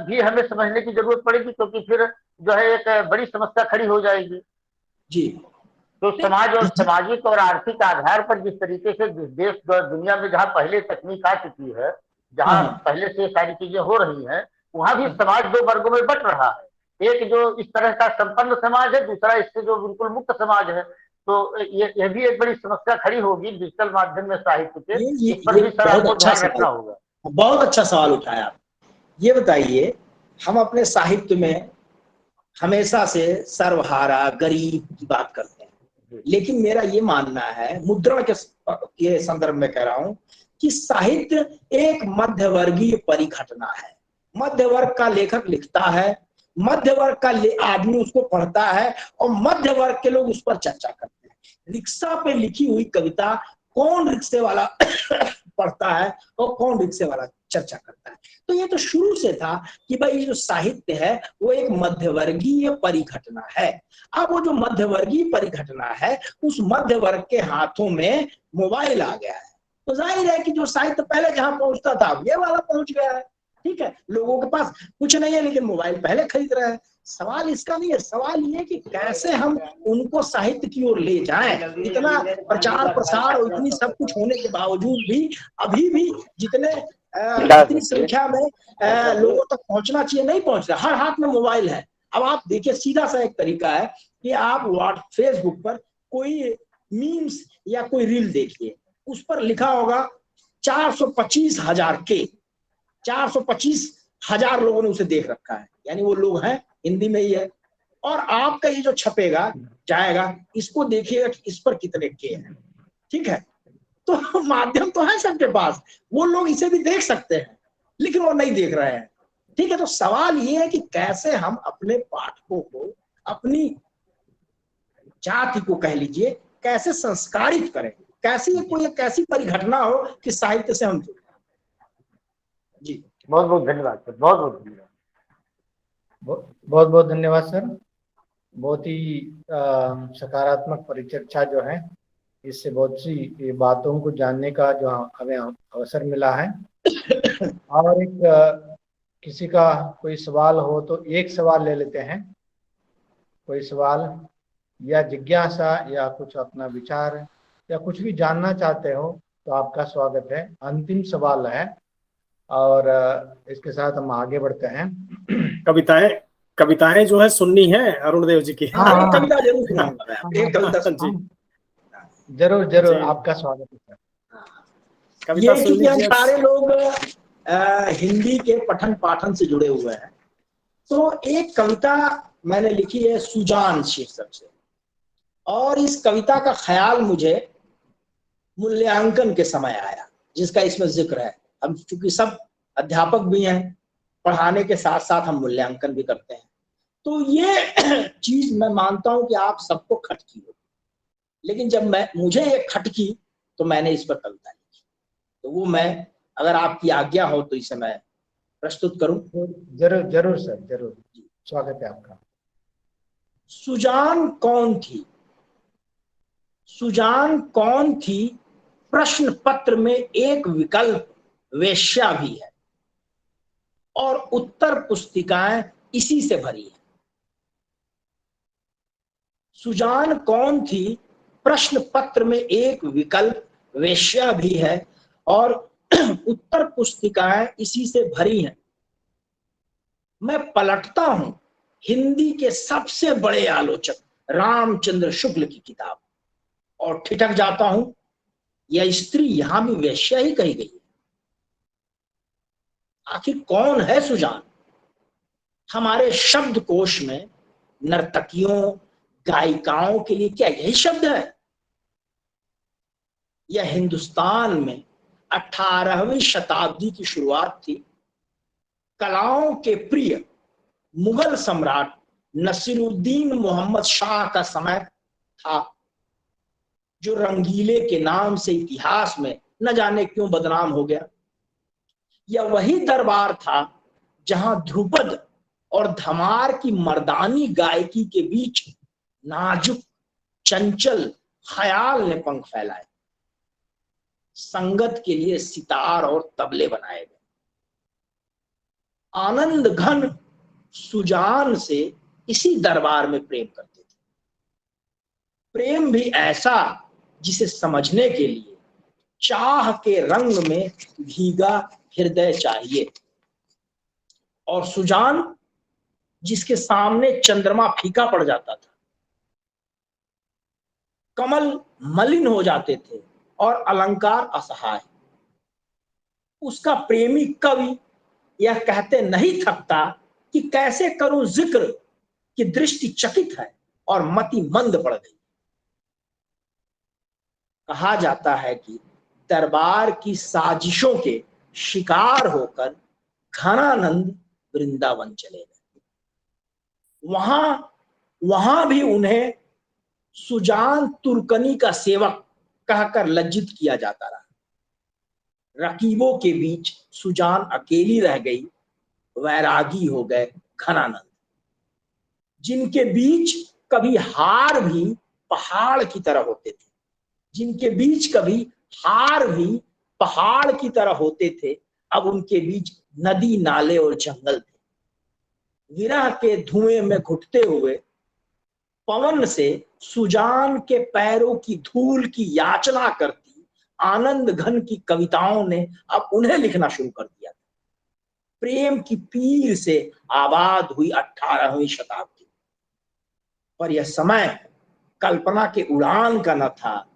भी हमें समझने की जरूरत पड़ेगी, क्योंकि फिर जो है एक बड़ी समस्या खड़ी हो जाएगी। जी, तो समाज और सामाजिक और आर्थिक आधार पर जिस तरीके से जिस देश दुनिया में जहाँ पहले तकनीक आ चुकी है, जहाँ पहले से सारी चीजें हो रही हैं, वहां भी समाज 2 वर्गों में बट रहा है। एक जो इस तरह का संपन्न समाज है, दूसरा इससे जो बिल्कुल मुक्त समाज है। तो ये भी एक बड़ी समस्या खड़ी होगी डिजिटल माध्यम में साहित्य के, इस पर भी सर आपको ध्यान रखना होगा। बहुत अच्छा सवाल उठाया आप। ये बताइए, हम अपने साहित्य में हमेशा से सर्वहारा गरीब की बात करते हैं, लेकिन मेरा ये मानना है, मुद्रण के संदर्भ में कह रहा हूं, कि साहित्य एक मध्यवर्गीय परिघटना है। मध्य वर्ग का लेखक लिखता है, मध्य वर्ग का आदमी उसको पढ़ता है, और मध्य वर्ग के लोग उस पर चर्चा करते हैं। रिक्शा पे लिखी हुई कविता कौन रिक्शे वाला पढ़ता है और कौन रिक्शे वाला चर्चा करता है। तो ये तो शुरू से था कि भाई जो साहित्य है वो एक मध्यवर्गीय परिघटना है। अब वो जो मध्यवर्गीय परिघटना है उस मध्य वर्ग के हाथों में मोबाइल आ गया है, तो जाहिर है कि जो साहित्य पहले जहां पहुंचता था ये वाला पहुंच गया है। ठीक है, लोगों के पास कुछ नहीं है लेकिन मोबाइल पहले खरीद रहे हैं। सवाल इसका नहीं है, सवाल ये कि कैसे हम उनको साहित्य की ओर ले जाएं। इतना प्रचार प्रसार और इतनी सब कुछ होने के बावजूद भी अभी भी जितनी संख्या में लोगों तक पहुंचना चाहिए नहीं पहुंच रहा। हर हाथ में मोबाइल है। अब आप देखिए, सीधा सा एक तरीका है कि आप फेसबुक पर कोई मीम्स या कोई रील देखिए, उस पर लिखा होगा 425,000 लोगों ने उसे देख रखा है, यानी वो लोग हैं, हिंदी में ही है। और आपका ये जो छपेगा जाएगा, इसको देखिएगा कि इस पर कितने के हैं। ठीक है, तो माध्यम तो है सबके पास, वो लोग इसे भी देख सकते हैं लेकिन वो नहीं देख रहे हैं। ठीक है, तो सवाल ये है कि कैसे हम अपने पाठकों को, अपनी जाति को कह लीजिए, कैसे संस्कारित करें, कैसे कोई एक ऐसी परिघटना हो कि साहित्य से हम जुड़े। जी बहुत बहुत धन्यवाद सर, बहुत बहुत धन्यवाद। बहुत बहुत धन्यवाद सर। बहुत ही सकारात्मक परिचर्चा जो है, इससे बहुत सी बातों को जानने का जो हमें अवसर मिला है। और एक किसी का कोई सवाल हो तो एक सवाल ले लेते हैं। कोई सवाल या जिज्ञासा या कुछ अपना विचार या कुछ भी जानना चाहते हो तो आपका स्वागत है। अंतिम सवाल है और इसके साथ हम आगे बढ़ते हैं। कविताएं जो है सुननी है अरुणदेव जी की। हाँ, कविता जरूर सुनाऊंगा, एक कविता जी जरूर जरूर, आपका स्वागत है सर। ये क्योंकि हम सारे लोग हिंदी के पठन पाठन से जुड़े हुए हैं, तो एक कविता मैंने लिखी है सुजान शीर्षक से, और इस कविता का ख्याल मुझे मूल्यांकन के समय आया, जिसका इसमें जिक्र है। हम चूंकि सब अध्यापक भी हैं, पढ़ाने के साथ साथ हम मूल्यांकन भी करते हैं, तो ये चीज मैं मानता हूं कि आप सबको खटकी हो, लेकिन जब मुझे ये खटकी तो मैंने इस पर कविता लिखी। तो वो मैं, अगर आपकी आज्ञा हो तो इसे मैं प्रस्तुत करूं। जरूर जरूर सर, जरूर, स्वागत है आपका। सुजान कौन थी? सुजान कौन थी प्रश्न पत्र में एक विकल्प वेश्या भी है, और उत्तर पुस्तिकाएं इसी से भरी है। सुजान कौन थी प्रश्न पत्र में एक विकल्प वेश्या भी है, और उत्तर पुस्तिकाएं इसी से भरी हैं। मैं पलटता हूं हिंदी के सबसे बड़े आलोचक रामचंद्र शुक्ल की किताब और ठिठक जाता हूं, यह स्त्री यहां भी वेश्या ही कही गई है। आखिर कौन है सुजान? हमारे शब्दकोश में नर्तकियों, गायिकाओं के लिए क्या यही शब्द है? यह हिंदुस्तान में 18वीं शताब्दी की शुरुआत थी। कलाओं के प्रिय मुगल सम्राट नसीरुद्दीन मोहम्मद शाह का समय था, जो रंगीले के नाम से इतिहास में न जाने क्यों बदनाम हो गया। यह वही दरबार था जहां ध्रुपद और धमार की मर्दानी गायकी के बीच नाजुक चंचल ख्याल ने पंख फैलाए। संगत के लिए सितार और तबले बनाए गए। आनंद घन सुजान से इसी दरबार में प्रेम करते थे। प्रेम भी ऐसा जिसे समझने के लिए चाह के रंग में भीगा हृदय चाहिए, और सुजान जिसके सामने चंद्रमा फीका पड़ जाता था, कमल मलिन हो जाते थे और अलंकार असहाय। उसका प्रेमी कवि यह कहते नहीं थकता कि कैसे करूं जिक्र कि दृष्टि चकित है और मति मंद पड़ गई। कहा जाता है कि दरबार की साजिशों के शिकार होकर घनानंद वृंदावन चले गए। वहां भी उन्हें सुजान तुर्कनी का सेवक कहकर लज्जित किया जाता रहा। रकीबों के बीच सुजान अकेली रह गई, वैरागी हो गए घनानंद। जिनके बीच कभी हार भी पहाड़ की तरह होते थे, जिनके बीच कभी हार भी पहाड़ की तरह होते थे, अब उनके बीच नदी नाले और जंगल थे। विरह के धुएं में घुटते हुए पवन से सुजान के पैरों की धूल की याचना करती आनंद घन की कविताओं ने अब उन्हें लिखना शुरू कर दिया। प्रेम की पीर से आबाद हुई 18वीं शताब्दी, पर यह समय कल्पना के उड़ान का न था,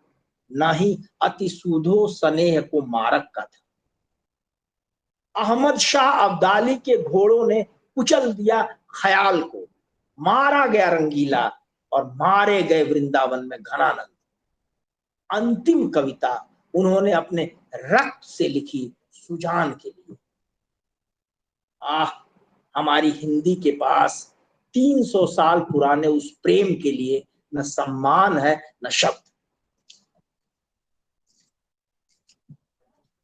न ही अति सूधो स्नेह को मारक का था। अहमद शाह अब्दाली के घोड़ों ने कुचल दिया ख्याल को, मारा गया रंगीला और मारे गए वृंदावन में घनानंद। अंतिम कविता उन्होंने अपने रक्त से लिखी सुजान के लिए। हमारी हिंदी के पास 300 साल पुराने उस प्रेम के लिए न सम्मान है न शब्द।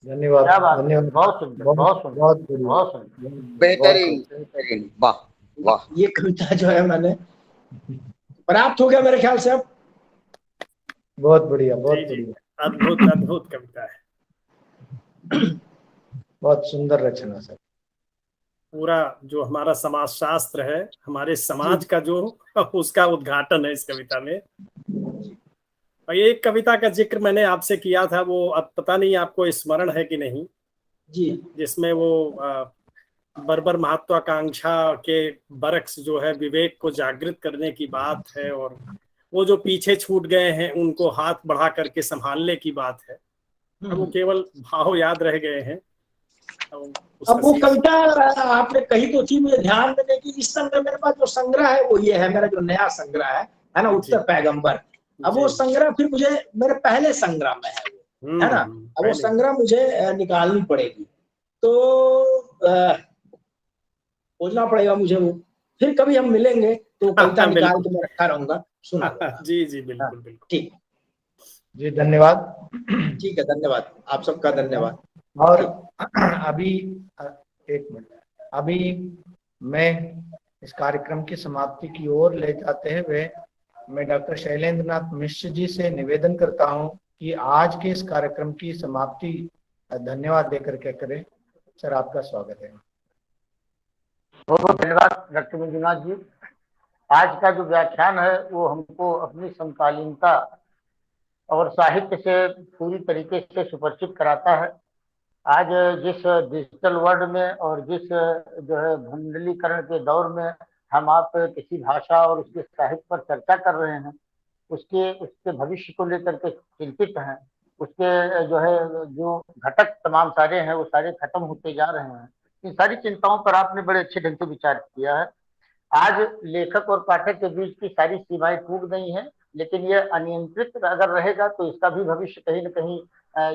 धन्यवाद, धन्यवाद। बहुत सुंदर, बहुत सुंदर, बहुत सुंदर, बेहतरीन, बेहतरीन, वाह वाह। ये कविता जो है मैंने प्राप्त हो गया मेरे ख्याल से अब। बहुत बढ़िया, बहुत बढ़िया, अद्भुत अद्भुत कविता है, बहुत सुंदर रचना सर। पूरा जो हमारा समाज शास्त्र है, हमारे समाज का जो उसका उद्घाटन है इस कविता में। और एक कविता का जिक्र मैंने आपसे किया था, वो अब पता नहीं आपको स्मरण है कि नहीं जी, जिसमें वो बर्बर महत्वाकांक्षा के बरक्स जो है विवेक को जागृत करने की बात है, और वो जो पीछे छूट गए हैं उनको हाथ बढ़ा करके संभालने की बात है। अब वो केवल भाव याद रह गए हैं। अब वो कविता आपने कही तो थी, मुझे ध्यान देने की। इस संग्रह मेरे पास जो संग्रह है वो ये है, मेरा जो नया संग्रह है ना, उत्तर पैगंबर। अब वो संग्रह फिर मुझे मेरे पहले संग्रह में है ना, अब वो संग्रह मुझे निकालनी पड़ेगी, तो खोजना पड़ेगा मुझे वो। फिर कभी हम मिलेंगे तो कविता निकाल के मैं रखा रहूंगा, सुना। जी जी बिल्कुल बिल्कुल, ठीक जी, धन्यवाद। ठीक है, धन्यवाद, आप सबका धन्यवाद। और अभी एक मिनट, अभी मैं इस कार्यक्रम की समाप्ति की ओर ले जाते हुए मैं डॉक्टर शैलेंद्र नाथ मिश्र जी से निवेदन करता हूं कि आज के इस कार्यक्रम की समाप्ति धन्यवाद देकर के करें। सर, आपका स्वागत है। बहुत बहुत धन्यवाद डॉक्टर मंजुनाथ जी। आज का जो व्याख्यान है वो हमको अपनी समकालीनता और साहित्य से पूरी तरीके से सुपरिचित कराता है। आज जिस डिजिटल वर्ल्ड में और जिस जो है भंडलीकरण के दौर में हम आप किसी भाषा और उसके साहित्य पर चर्चा कर रहे हैं, उसके भविष्य को लेकर के चिंतित हैं, उसके जो है जो घटक तमाम सारे हैं वो सारे खत्म होते जा रहे हैं। इन सारी चिंताओं पर आपने बड़े अच्छे ढंग से विचार किया है। आज लेखक और पाठक के बीच की सारी सीमाएं टूट गई हैं, लेकिन ये अनियंत्रित अगर रहेगा तो इसका भी भविष्य कहीं न कहीं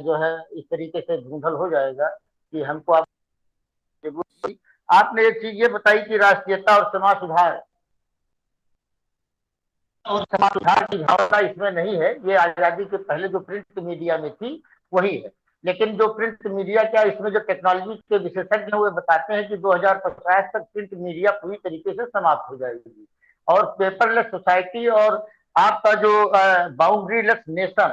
जो है इस तरीके से ढूंढल हो जाएगा कि हमको आपने एक चीज ये बताई कि राष्ट्रीयता और समाज सुधार की भावना इसमें नहीं है। ये आजादी के पहले जो प्रिंट मीडिया में थी वही है, लेकिन जो प्रिंट मीडिया क्या, इसमें जो टेक्नोलॉजी के विशेषज्ञ हैं वो बताते हैं कि 2050 तक प्रिंट मीडिया पूरी तरीके से समाप्त हो जाएगी और पेपरलेस सोसाइटी और आपका जो बाउंड्रीलेस नेशन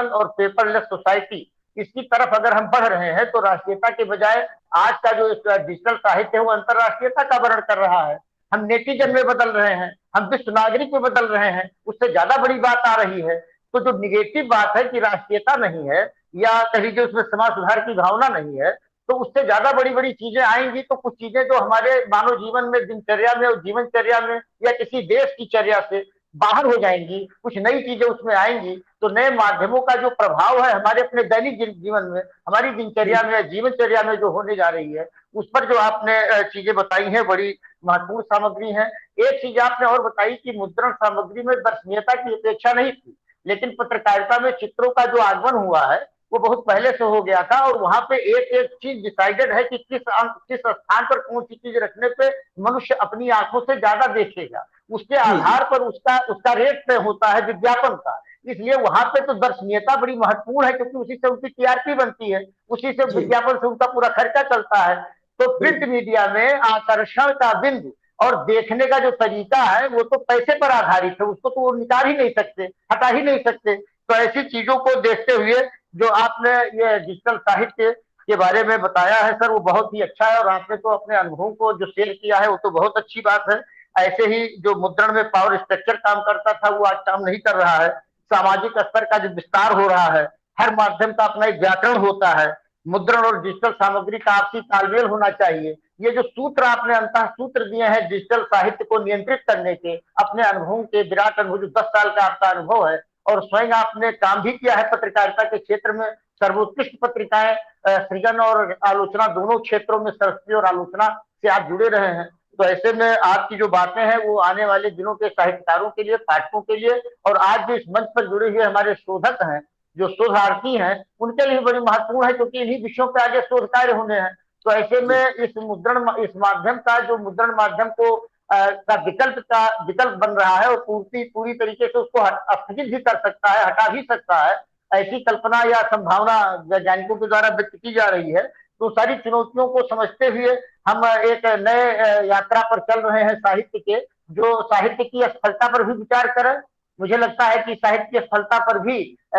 और पेपरलेस सोसाइटी, इसकी तरफ अगर हम बढ़ रहे हैं तो राष्ट्रीयता के बजाय आज का जो डिजिटल साहित्य है वो अंतरराष्ट्रीयता का वर्ण कर रहा है। हम नेटिजन में बदल रहे हैं, हम विश्व नागरिक में बदल रहे हैं, उससे ज्यादा बड़ी बात आ रही है। तो जो निगेटिव बात है कि राष्ट्रीयता नहीं है या कह लीजिए उसमें समाज सुधार की भावना नहीं है, तो उससे ज्यादा बड़ी बड़ी चीजें आएंगी। तो कुछ चीजें जो हमारे मानव जीवन में, दिनचर्या में और जीवनचर्या में या किसी देश की चर्या से बाहर हो जाएंगी, कुछ नई चीजें उसमें आएंगी। तो नए माध्यमों का जो प्रभाव है हमारे अपने दैनिक जीवन में, हमारी दिनचर्या में, जीवनचर्या में जो होने जा रही है, उस पर जो आपने चीजें बताई हैं बड़ी महत्वपूर्ण सामग्री है। एक चीज आपने और बताई कि मुद्रण सामग्री में दर्शनीयता की अपेक्षा नहीं थी, लेकिन पत्रकारिता में चित्रों का जो आगमन हुआ है वो बहुत पहले से हो गया था, और वहां पे एक एक चीज डिसाइडेड है कि किस स्थान पर कौन सी चीज रखने पे मनुष्य अपनी आंखों से ज्यादा देखेगा, उसके आधार पर उसका रेट तय होता है विज्ञापन का। इसलिए वहां पे तो दर्शनीयता बड़ी महत्वपूर्ण है, क्योंकि उसी से उनकी टीआरपी बनती है, उसी से विज्ञापन से उनका पूरा खर्चा चलता है। तो प्रिंट मीडिया में आकर्षण का बिंदु और देखने का जो तरीका है वो तो पैसे पर आधारित है, उसको तो वो निकाल ही नहीं सकते, हटा ही नहीं सकते। तो ऐसी चीजों को देखते हुए जो आपने ये डिजिटल साहित्य के बारे में बताया है सर, वो बहुत ही अच्छा है, और आपने तो अपने अनुभवों को जो शेयर किया है वो तो बहुत अच्छी बात है। ऐसे ही जो मुद्रण में पावर स्ट्रक्चर काम करता था वो आज काम नहीं कर रहा है। सामाजिक स्तर का जो विस्तार हो रहा है, हर माध्यम का अपना एक व्याकरण होता है, मुद्रण और डिजिटल सामग्री का आपसी तालमेल होना चाहिए। ये जो सूत्र आपने अंतः सूत्र दिए हैं डिजिटल साहित्य को नियंत्रित करने के, अपने अनुभवों के विराट अनुभव, जो 10 साल का आपका अनुभव है, और स्वयं आपने काम भी किया है पत्रकारिता के क्षेत्र में, सर्वोत्कृष्ट पत्रिकाएं सृजन और आलोचना दोनों क्षेत्रों में सरस्वती और आलोचना से आप जुड़े रहे हैं। तो ऐसे में आपकी जो बातें हैं वो आने वाले दिनों के साहित्यकारों के लिए, पाठकों के लिए, और आज जो इस मंच पर जुड़े हुए हमारे शोधक हैं, जो शोधार्थी हैं, उनके लिए बड़ी महत्वपूर्ण है, क्योंकि इन्हीं विषयों पर आगे शोध कार्य होने हैं। तो ऐसे में इस माध्यम का जो मुद्रण माध्यम को का विकल्प बन रहा है, और पूरी तरीके से उसको स्थगित भी कर सकता है, हटा भी सकता है, ऐसी कल्पना या संभावना वैज्ञानिकों के द्वारा व्यक्त की जा रही है। तो सारी चुनौतियों को समझते हुए हम एक नए यात्रा पर चल रहे हैं साहित्य के, जो साहित्य की असफलता पर भी विचार करें। मुझे लगता है कि साहित्य की असफलता पर भी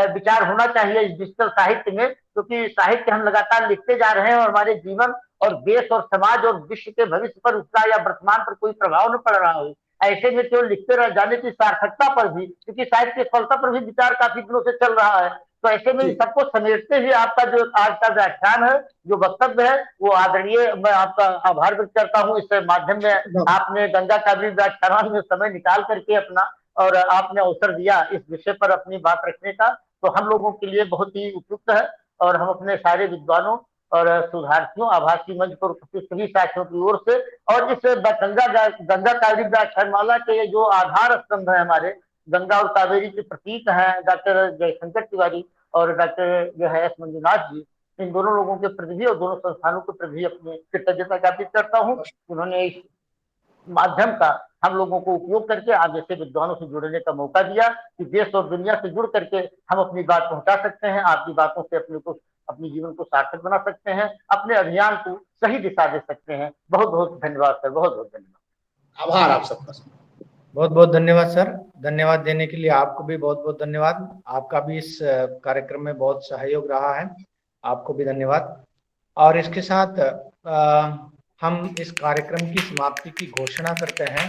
विचार होना चाहिए इस डिजिटल साहित्य में, क्योंकि साहित्य हम लगातार लिखते जा रहे हैं और हमारे जीवन और देश और समाज और विश्व के भविष्य पर उसका या वर्तमान पर कोई प्रभाव न पड़ रहा हो। ऐसे में केवल लिखते रह जाने की सार्थकता पर भी, क्योंकि साहित्य की सफलता पर भी विचार काफी दिनों से चल रहा है। तो ऐसे में सबको समेटते हुए आपका जो आज का व्याख्यान है, जो वक्तव्य है, वो आदरणीय, मैं आपका आभार व्यक्त करता हूँ। इस माध्यम में आपने गंगा कावेरी व्याख्यान में समय निकाल करके अपना और आपने अवसर दिया इस विषय पर अपनी बात रखने का, तो हम लोगों के लिए बहुत ही उपयुक्त है। और हम अपने सारे विद्वानों और शोधार्थियों, आभासी मंच पर उपस्थित सभी साथियों की ओर से, और इस गंगा कावेरी व्याख्यानमाला के जो आधार स्तंभ है हमारे, गंगा और कावेरी के प्रतीक हैं डॉक्टर जयशंकर तिवारी और डॉक्टर जो है एस मंजुनाथ जी, इन दोनों लोगों के प्रति भी और दोनों संस्थानों के प्रति अपनी कृतज्ञता ज्ञापित करता हूँ। उन्होंने इस माध्यम का हम लोगों को उपयोग करके आगे से विद्वानों से जुड़ने का मौका दिया, कि देश और दुनिया से जुड़ करके हम अपनी बात पहुंचा सकते हैं, आपकी बातों से अपने जीवन को सार्थक बना सकते हैं, अपने अभियान को सही दिशा दे सकते हैं। बहुत बहुत धन्यवाद सर, बहुत बहुत धन्यवाद। आभार आप सबका। बहुत बहुत धन्यवाद सर, धन्यवाद देने के लिए आपको भी बहुत बहुत धन्यवाद। आपका भी इस कार्यक्रम में बहुत सहयोग रहा है, आपको भी धन्यवाद। और इसके साथ हम इस कार्यक्रम की समाप्ति की घोषणा करते हैं।